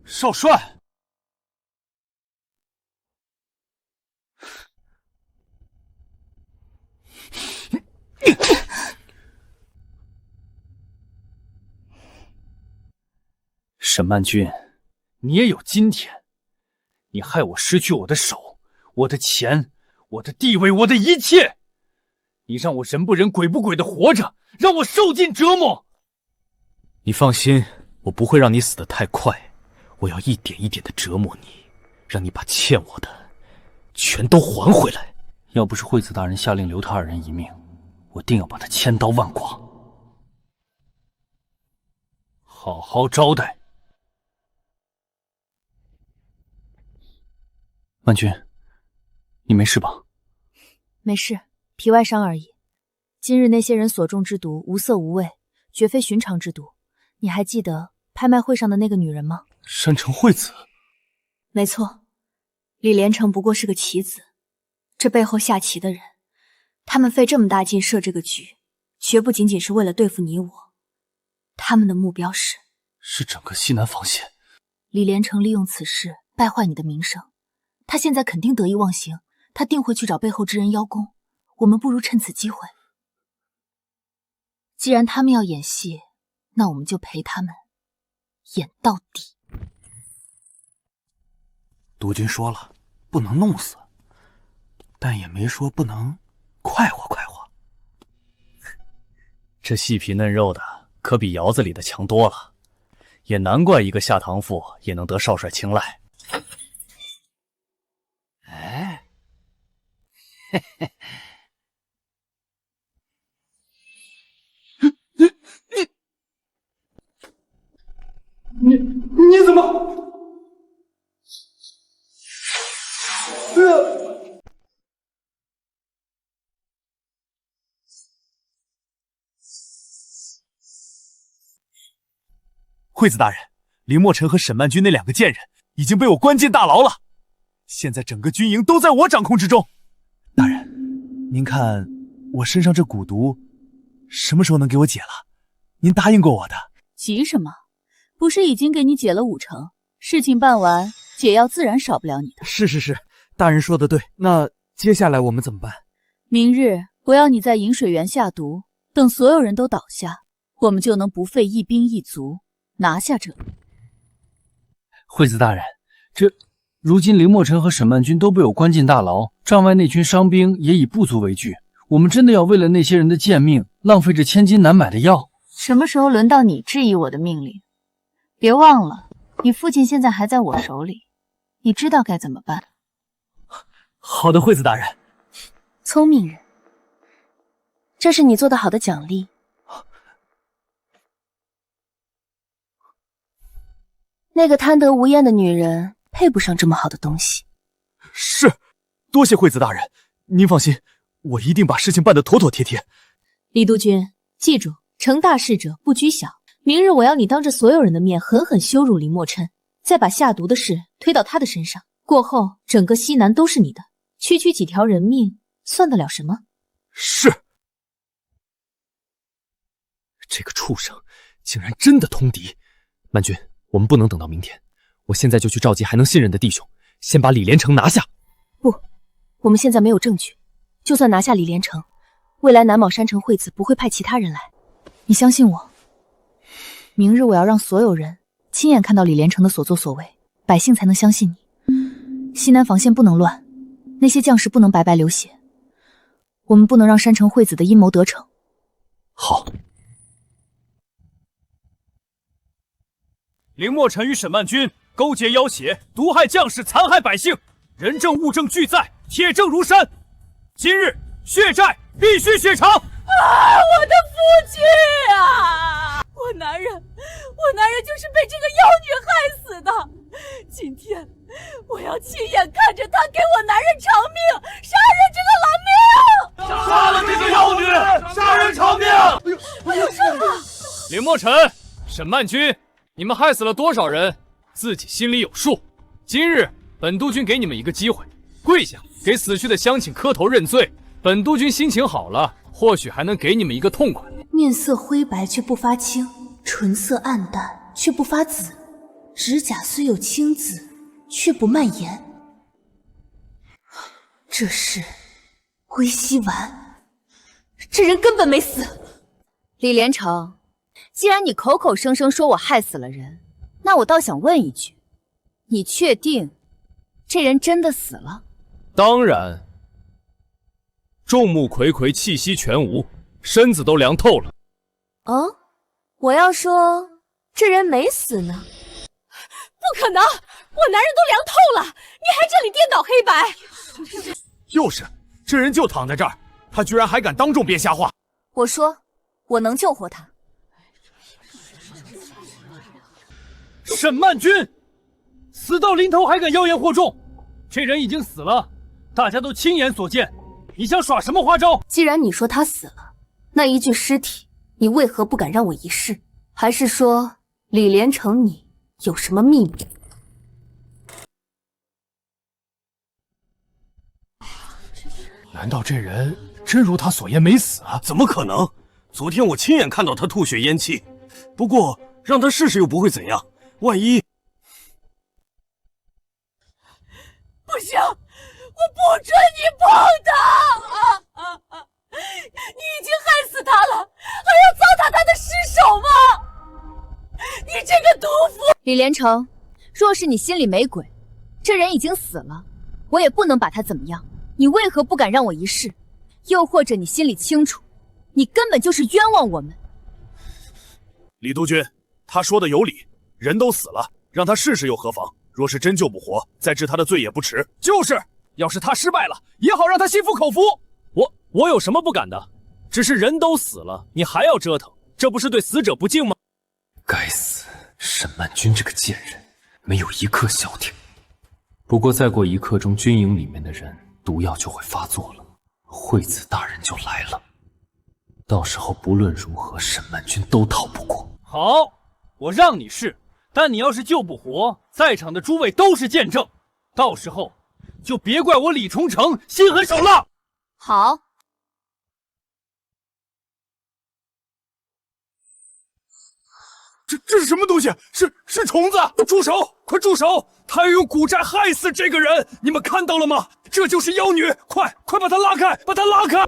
C: 少帅，沈曼君，你也有今天。你害我失去我的手、我的钱、我的地位、我的一切。你让我人不人鬼不鬼的活着，让我受尽折磨。
I: 你放心，我不会让你死得太快，我要一点一点的折磨你，让你把欠我的全都还回来。
C: 要不是惠子大人下令留他2人一命，我定要把他千刀万剐。好好招待。曼君，你没事吧？
B: 没事，皮外伤而已。今日那些人所中之毒无色无味，绝非寻常之毒。你还记得拍卖会上的那个女人吗？
I: 山城惠子。
B: 没错，李连成不过是个棋子，这背后下棋的人，他们费这么大劲设这个局，绝不仅仅是为了对付你我，他们的目标
I: 是整个西南防线。
B: 李连成利用此事败坏你的名声，他现在肯定得意忘形，他定会去找背后之人邀功。我们不如趁此机会，既然他们要演戏，那我们就陪他们演到底。
S: 督军说了，不能弄死，但也没说不能快活快活。
J: 这细皮嫩肉的可比窑子里的强多了，也难怪一个下堂妇也能得少帅青睐。
S: 哎，
H: 嘿嘿，你怎么？
I: 惠子大人，林墨尘和沈曼君那2个贱人已经被我关进大牢了，现在整个军营都在我掌控之中。大人，您看我身上这蛊毒什么时候能给我解了？您答应过我的。
O: 急什么？不是已经给你解了5成？事情办完，解药自然少不了你的。
H: 是，大人说的对。那接下来我们怎么办？
O: 明日我要你在饮水园下毒，等所有人都倒下，我们就能不费一兵一卒拿下这里。
C: 惠子大人，如今林墨尘和沈曼君都被我关进大牢，帐外那群伤兵也已不足为惧。我们真的要为了那些人的贱命，浪费这千金难买的药？
B: 什么时候轮到你质疑我的命令？别忘了，你父亲现在还在我手里，你知道该怎么办。
E: 好的，惠子大人。
O: 聪明人，这是你做的好的奖励。那个贪得无厌的女人配不上这么好的东西。
I: 是，多谢惠子大人。您放心，我一定把事情办得妥妥帖帖。
B: 李督军，记住，成大事者不拘小。明日我要你当着所有人的面狠狠羞辱林墨尘，再把下毒的事推到他的身上。过后，整个西南都是你的，区区几条人命算得了什么？
I: 是。这个畜生竟然真的通敌。
E: 曼君，我们不能等到明天，我现在就去召集还能信任的弟兄，先把李连成拿下。
B: 不，我们现在没有证据，就算拿下李连成，未来南卯山城惠子不会派其他人来。你相信我，明日我要让所有人亲眼看到李连成的所作所为，百姓才能相信你。西南防线不能乱，那些将士不能白白流血，我们不能让山城惠子的阴谋得逞。
I: 好。
J: 林墨尘与沈曼君勾结要挟，毒害将士，残害百姓，人证物证俱在，铁证如山。今日血债必须血偿！
G: 我的父亲啊！我男人就是被这个妖女害死的。今天我要亲眼看着他给我男人偿命，杀人这个狼命！
J: 杀了这个妖女，杀人偿命！
G: 我有说话。
C: 林墨尘、沈曼君，你们害死了多少人，自己心里有数。今日本督军给你们一个机会，跪下给死去的乡亲磕头认罪。本督军心情好了，或许还能给你们一个痛快。
N: 面色灰白却不发青，唇色暗淡却不发紫，指甲虽有青紫，却不蔓延。这是归西丸，这人根本没死。
B: 李连成，既然你口口声声说我害死了人，那我倒想问一句，你确定这人真的死了？
I: 当然。众目睽睽，气息全无，身子都凉透了。
B: 哦，我要说这人没死呢。
G: 不可能，我男人都凉透了，你还这里颠倒黑白。
K: 就是，这人就躺在这儿，他居然还敢当众编瞎话。
B: 我说，我能救活他。
C: 沈曼君，死到临头还敢妖言惑众，这人已经死了，大家都亲眼所见，你想耍什么花招？
R: 既然你说他死了，那一具尸体，你为何不敢让我一试？还是说李连成你有什么秘密？
K: 难道这人真如他所言没死啊？怎么可能？昨天我亲眼看到他吐血咽气。不过让他试试又不会怎样，万一……
G: 不行，我不准你碰他！你已经害死他了，还要糟蹋他的尸首吗？你这个毒妇！
B: 李连成，若是你心里没鬼，这人已经死了，我也不能把他怎么样。你为何不敢让我一试？又或者你心里清楚，你根本就是冤枉我们。
K: 李督军，他说的有理，人都死了，让他试试又何妨？若是真救不活，再治他的罪也不迟。
C: 就是，要是他失败了，也好让他心服口服。我有什么不敢的？只是人都死了，你还要折腾，这不是对死者不敬吗？
E: 该死，沈曼君这个贱人，没有一刻消停。不过再过1刻钟，军营里面的人毒药就会发作了，惠子大人就来了。到时候不论如何，沈曼君都逃不过。
C: 好，我让你试，但你要是救不活，在场的诸位都是见证，到时候就别怪我李重成心狠手辣。
B: 好。
K: 这是什么东西？是虫子！
C: 住手！快住手！他要用古寨害死这个人，你们看到了吗？这就是妖女！快把她拉开！把她拉开！
G: 大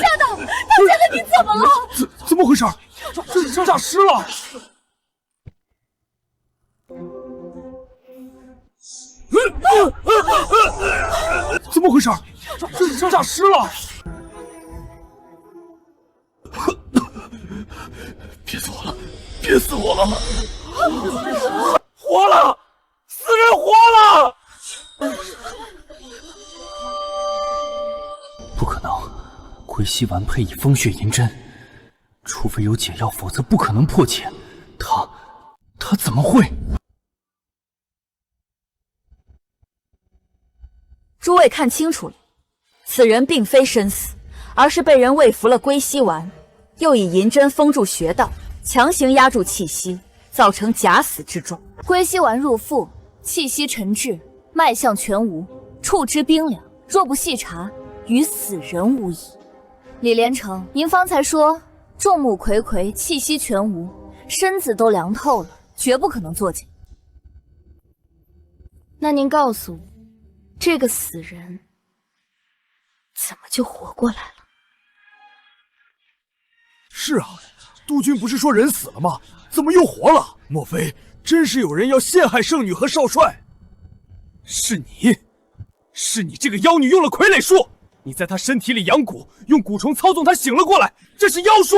G: 家的，你怎么了？
K: 怎么回事？这诈尸了！怎么回事？这诈尸了！别死我了！别死我了！活了！死人活了！
E: 不可能，归西丸配以风血银针，除非有解药，否则不可能破解。他怎么会？
B: 诸位看清楚了，此人并非身死，而是被人喂服了归西丸，又以银针封住穴道，强行压住气息，造成假死之状。归西丸入腹，气息沉滞，脉象全无，触之冰凉，若不细查，与死人无异。李连成，您方才说众目睽睽，气息全无，身子都凉透了，绝不可能作假。
R: 那您告诉我，这个死人怎么就活过来了？
K: 是啊，督军不是说人死了吗？怎么又活了？莫非真是有人要陷害圣女和少帅？
C: 是你这个妖女用了傀儡术！你在她身体里养蛊，用蛊虫操纵她醒了过来，这是妖术！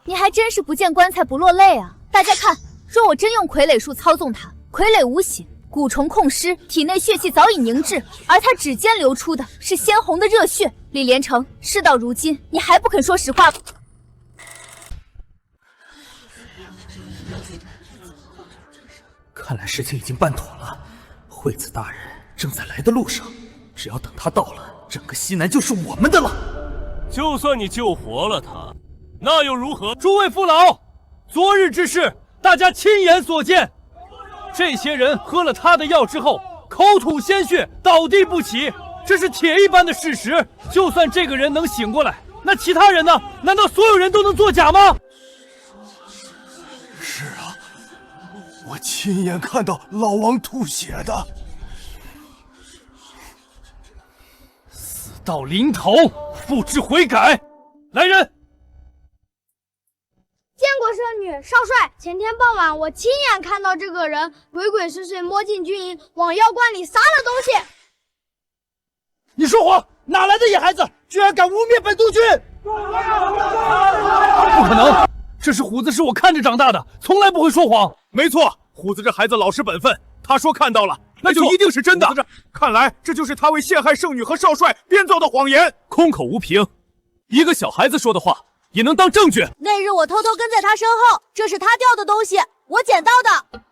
B: 你还真是不见棺材不落泪啊！大家看，若我真用傀儡术操纵她，傀儡无血，蛊虫控尸，体内血气早已凝滞，而她指尖流出的是鲜红的热血。李连成，事到如今，你还不肯说实话？
S: 看来事情已经办妥了，惠子大人正在来的路上，只要等他到了，整个西南就是我们的了。
C: 就算你救活了他，那又如何？诸位父老，昨日之事，大家亲眼所见。这些人喝了他的药之后，口吐鲜血，倒地不起，这是铁一般的事实。就算这个人能醒过来，那其他人呢？难道所有人都能作假吗？
K: 是啊，我亲眼看到老王吐血的。
C: 死到临头，不知悔改。来人，
Q: 国圣女少帅，前天傍晚我亲眼看到这个人鬼鬼祟祟摸进军营，往药罐里撒了东西。
D: 你说谎！哪来的野孩子，居然敢污蔑本督军！
C: 不可能，这是虎子是我看着长大的，从来不会说谎。
K: 没错，虎子这孩子老实本分，他说看到了，那就一定是真的。看来这就是他为陷害圣女和少帅编造的谎言，
I: 空口无凭。一个小孩子说的话也能当证据？
O: 那日我偷偷跟在他身后，这是他掉的东西，我捡到的。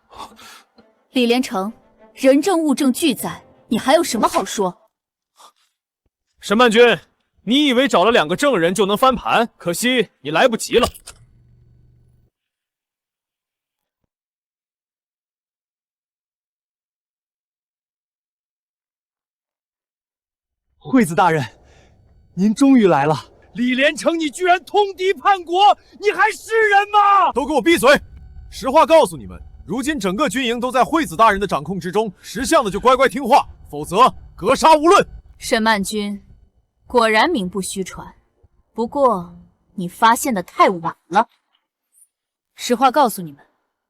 B: 李连成，人证物证俱在，你还有什么好说？
I: 沈曼君，你以为找了2个证人就能翻盘？可惜你来不及了。
H: 惠子大人，您终于来了。
C: 李连成，你居然通敌叛国，你还是人吗？
K: 都给我闭嘴！实话告诉你们，如今整个军营都在惠子大人的掌控之中，识相的就乖乖听话，否则格杀勿论。
B: 沈曼君，果然名不虚传，不过你发现的太晚了。实话告诉你们，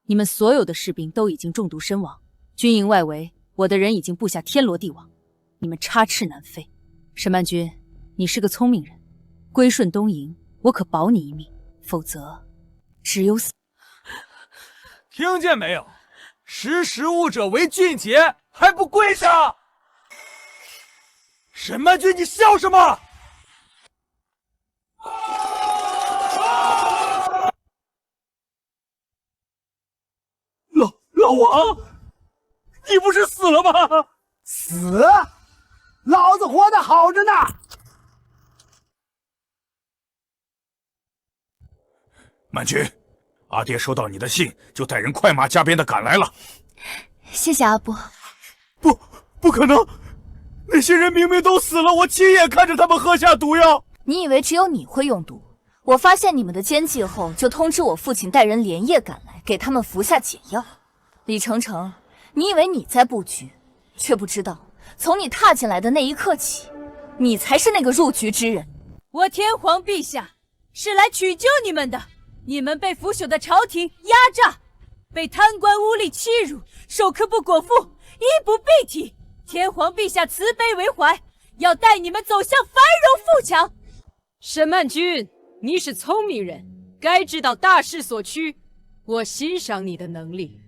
B: 你们所有的士兵都已经中毒身亡，军营外围我的人已经布下天罗地网，你们插翅难飞。沈曼君，你是个聪明人，归顺东营，我可保你一命，否则只有死。
C: 听见没有？识时务者为俊杰，还不跪下！沈曼君，你笑什么？老王，你不是死了吗？
D: 死？老子活得好着呢！
K: 曼君，阿爹收到你的信，就带人快马加鞭的赶来了。
B: 谢谢阿伯。
K: 不可能！那些人明明都死了，我亲眼看着他们喝下毒药。
B: 你以为只有你会用毒？我发现你们的奸计后，就通知我父亲带人连夜赶来，给他们服下解药。李成成，你以为你在布局，却不知道，从你踏进来的那一刻起，你才是那个入局之人。
P: 我天皇陛下是来取救你们的，你们被腐朽的朝廷压榨，被贪官污吏欺辱，受刻不果腹，衣不蔽体。天皇陛下慈悲为怀，要带你们走向繁荣富强。沈曼君，你是聪明人，该知道大势所趋，我欣赏你的能力。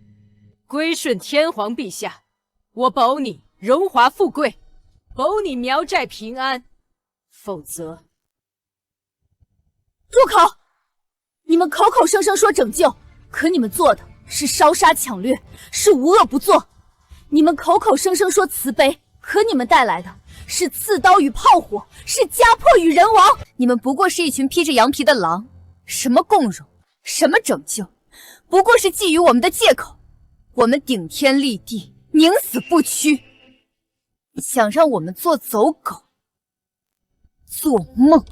P: 归顺天皇陛下，我保你荣华富贵，保你苗寨平安，否则……
B: 住口！你们口口声声说拯救，可你们做的是烧杀抢掠，是无恶不作。你们口口声声说慈悲，可你们带来的是刺刀与炮火，是家破与人亡。你们不过是一群披着羊皮的狼，什么共荣，什么拯救，不过是觊觎我们的借口。我们顶天立地，宁死不屈，想让我们做走狗，做梦。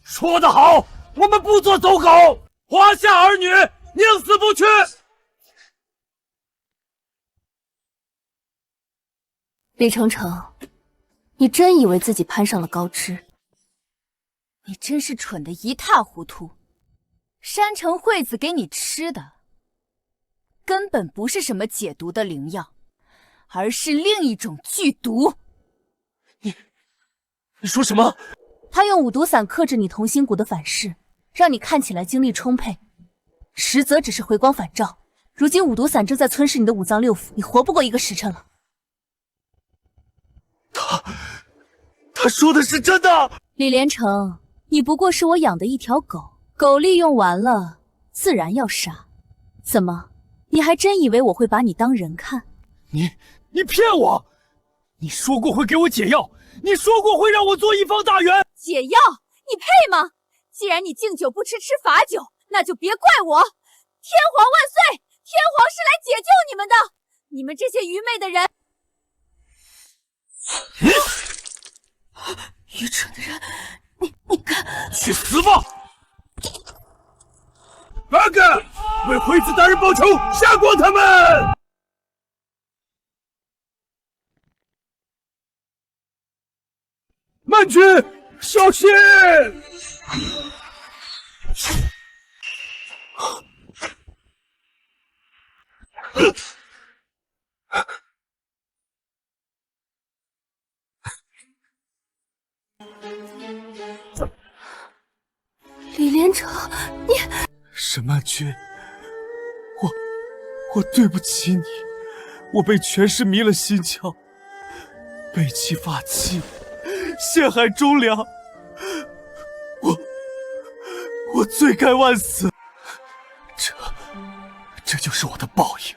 C: 说得好，我们不做走狗，华夏儿女宁死不屈。
B: 李成成，你真以为自己攀上了高枝？你真是蠢得一塌糊涂。山城惠子给你吃的，根本不是什么解毒的灵药，而是另一种剧毒。
C: 你说什么？
B: 他用五毒散克制你同心骨的反噬，让你看起来精力充沛，实则只是回光返照。如今五毒散正在吞噬你的五脏六腑，你活不过1个时辰了。
C: 他说的是真的。
B: 李连成，你不过是我养的一条狗，狗利用完了，自然要杀。怎么，你还真以为我会把你当人看？
C: 你骗我！你说过会给我解药，你说过会让我做一方大员。
B: 解药？你配吗？既然你敬酒不吃吃罚酒，那就别怪我。天皇万岁！天皇是来解救你们的，你们这些愚昧的人！愚蠢的人，你敢
C: 去死吧！八个，为惠子大人报仇，杀光他们！曼君，小心！
G: 李连成，你
K: 沈曼君，我对不起你，我被权势迷了心窍，背弃发妻，陷害忠良，我罪该万死，这就是我的报应。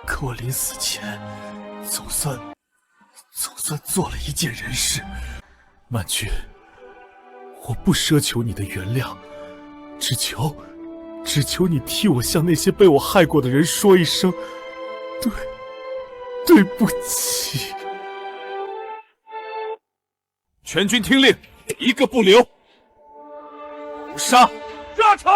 K: 可我临死前，总算做了一件人事。曼君，我不奢求你的原谅，只求你替我向那些被我害过的人说一声对不起。全军听令，一个不留，捕杀！杀场！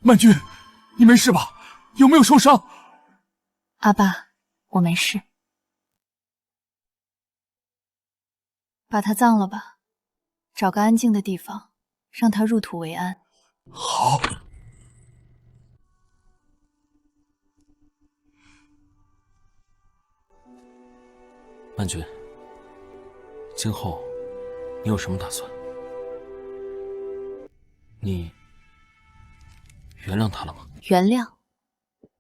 K: 曼君，你没事吧？有没有受伤？
B: 阿爸，我没事。把他葬了吧，找个安静的地方，让他入土为安。
K: 好。
A: 曼君，今后你有什么打算？你原谅他了吗？
B: 原谅？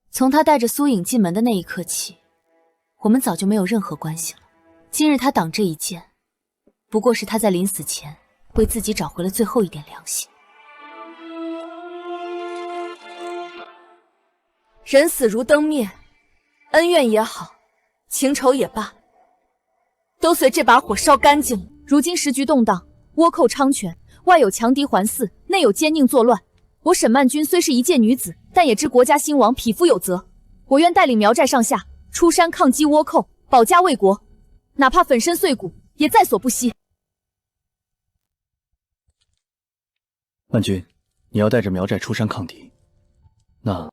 B: 从他带着苏影进门的那一刻起，我们早就没有任何关系了。今日他挡这一剑，不过是他在临死前为自己找回了最后一点良心。
G: 人死如灯灭，恩怨也好，情仇也罢，都随这把火烧干净了。
B: 如今时局动荡，倭寇猖獗，外有强敌环伺，内有奸佞作乱。我沈曼君虽是一介女子，但也知国家兴亡，匹夫有责。我愿带领苗寨上下出山抗击倭寇，保家卫国，哪怕粉身碎骨，也在所不惜。
A: 曼君，你要带着苗寨出山抗敌，那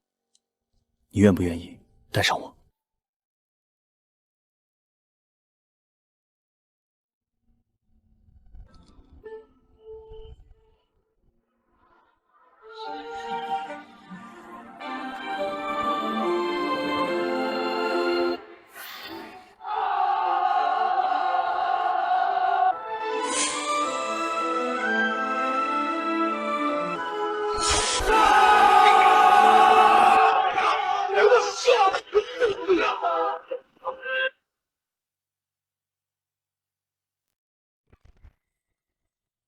A: 你愿不愿意带上我？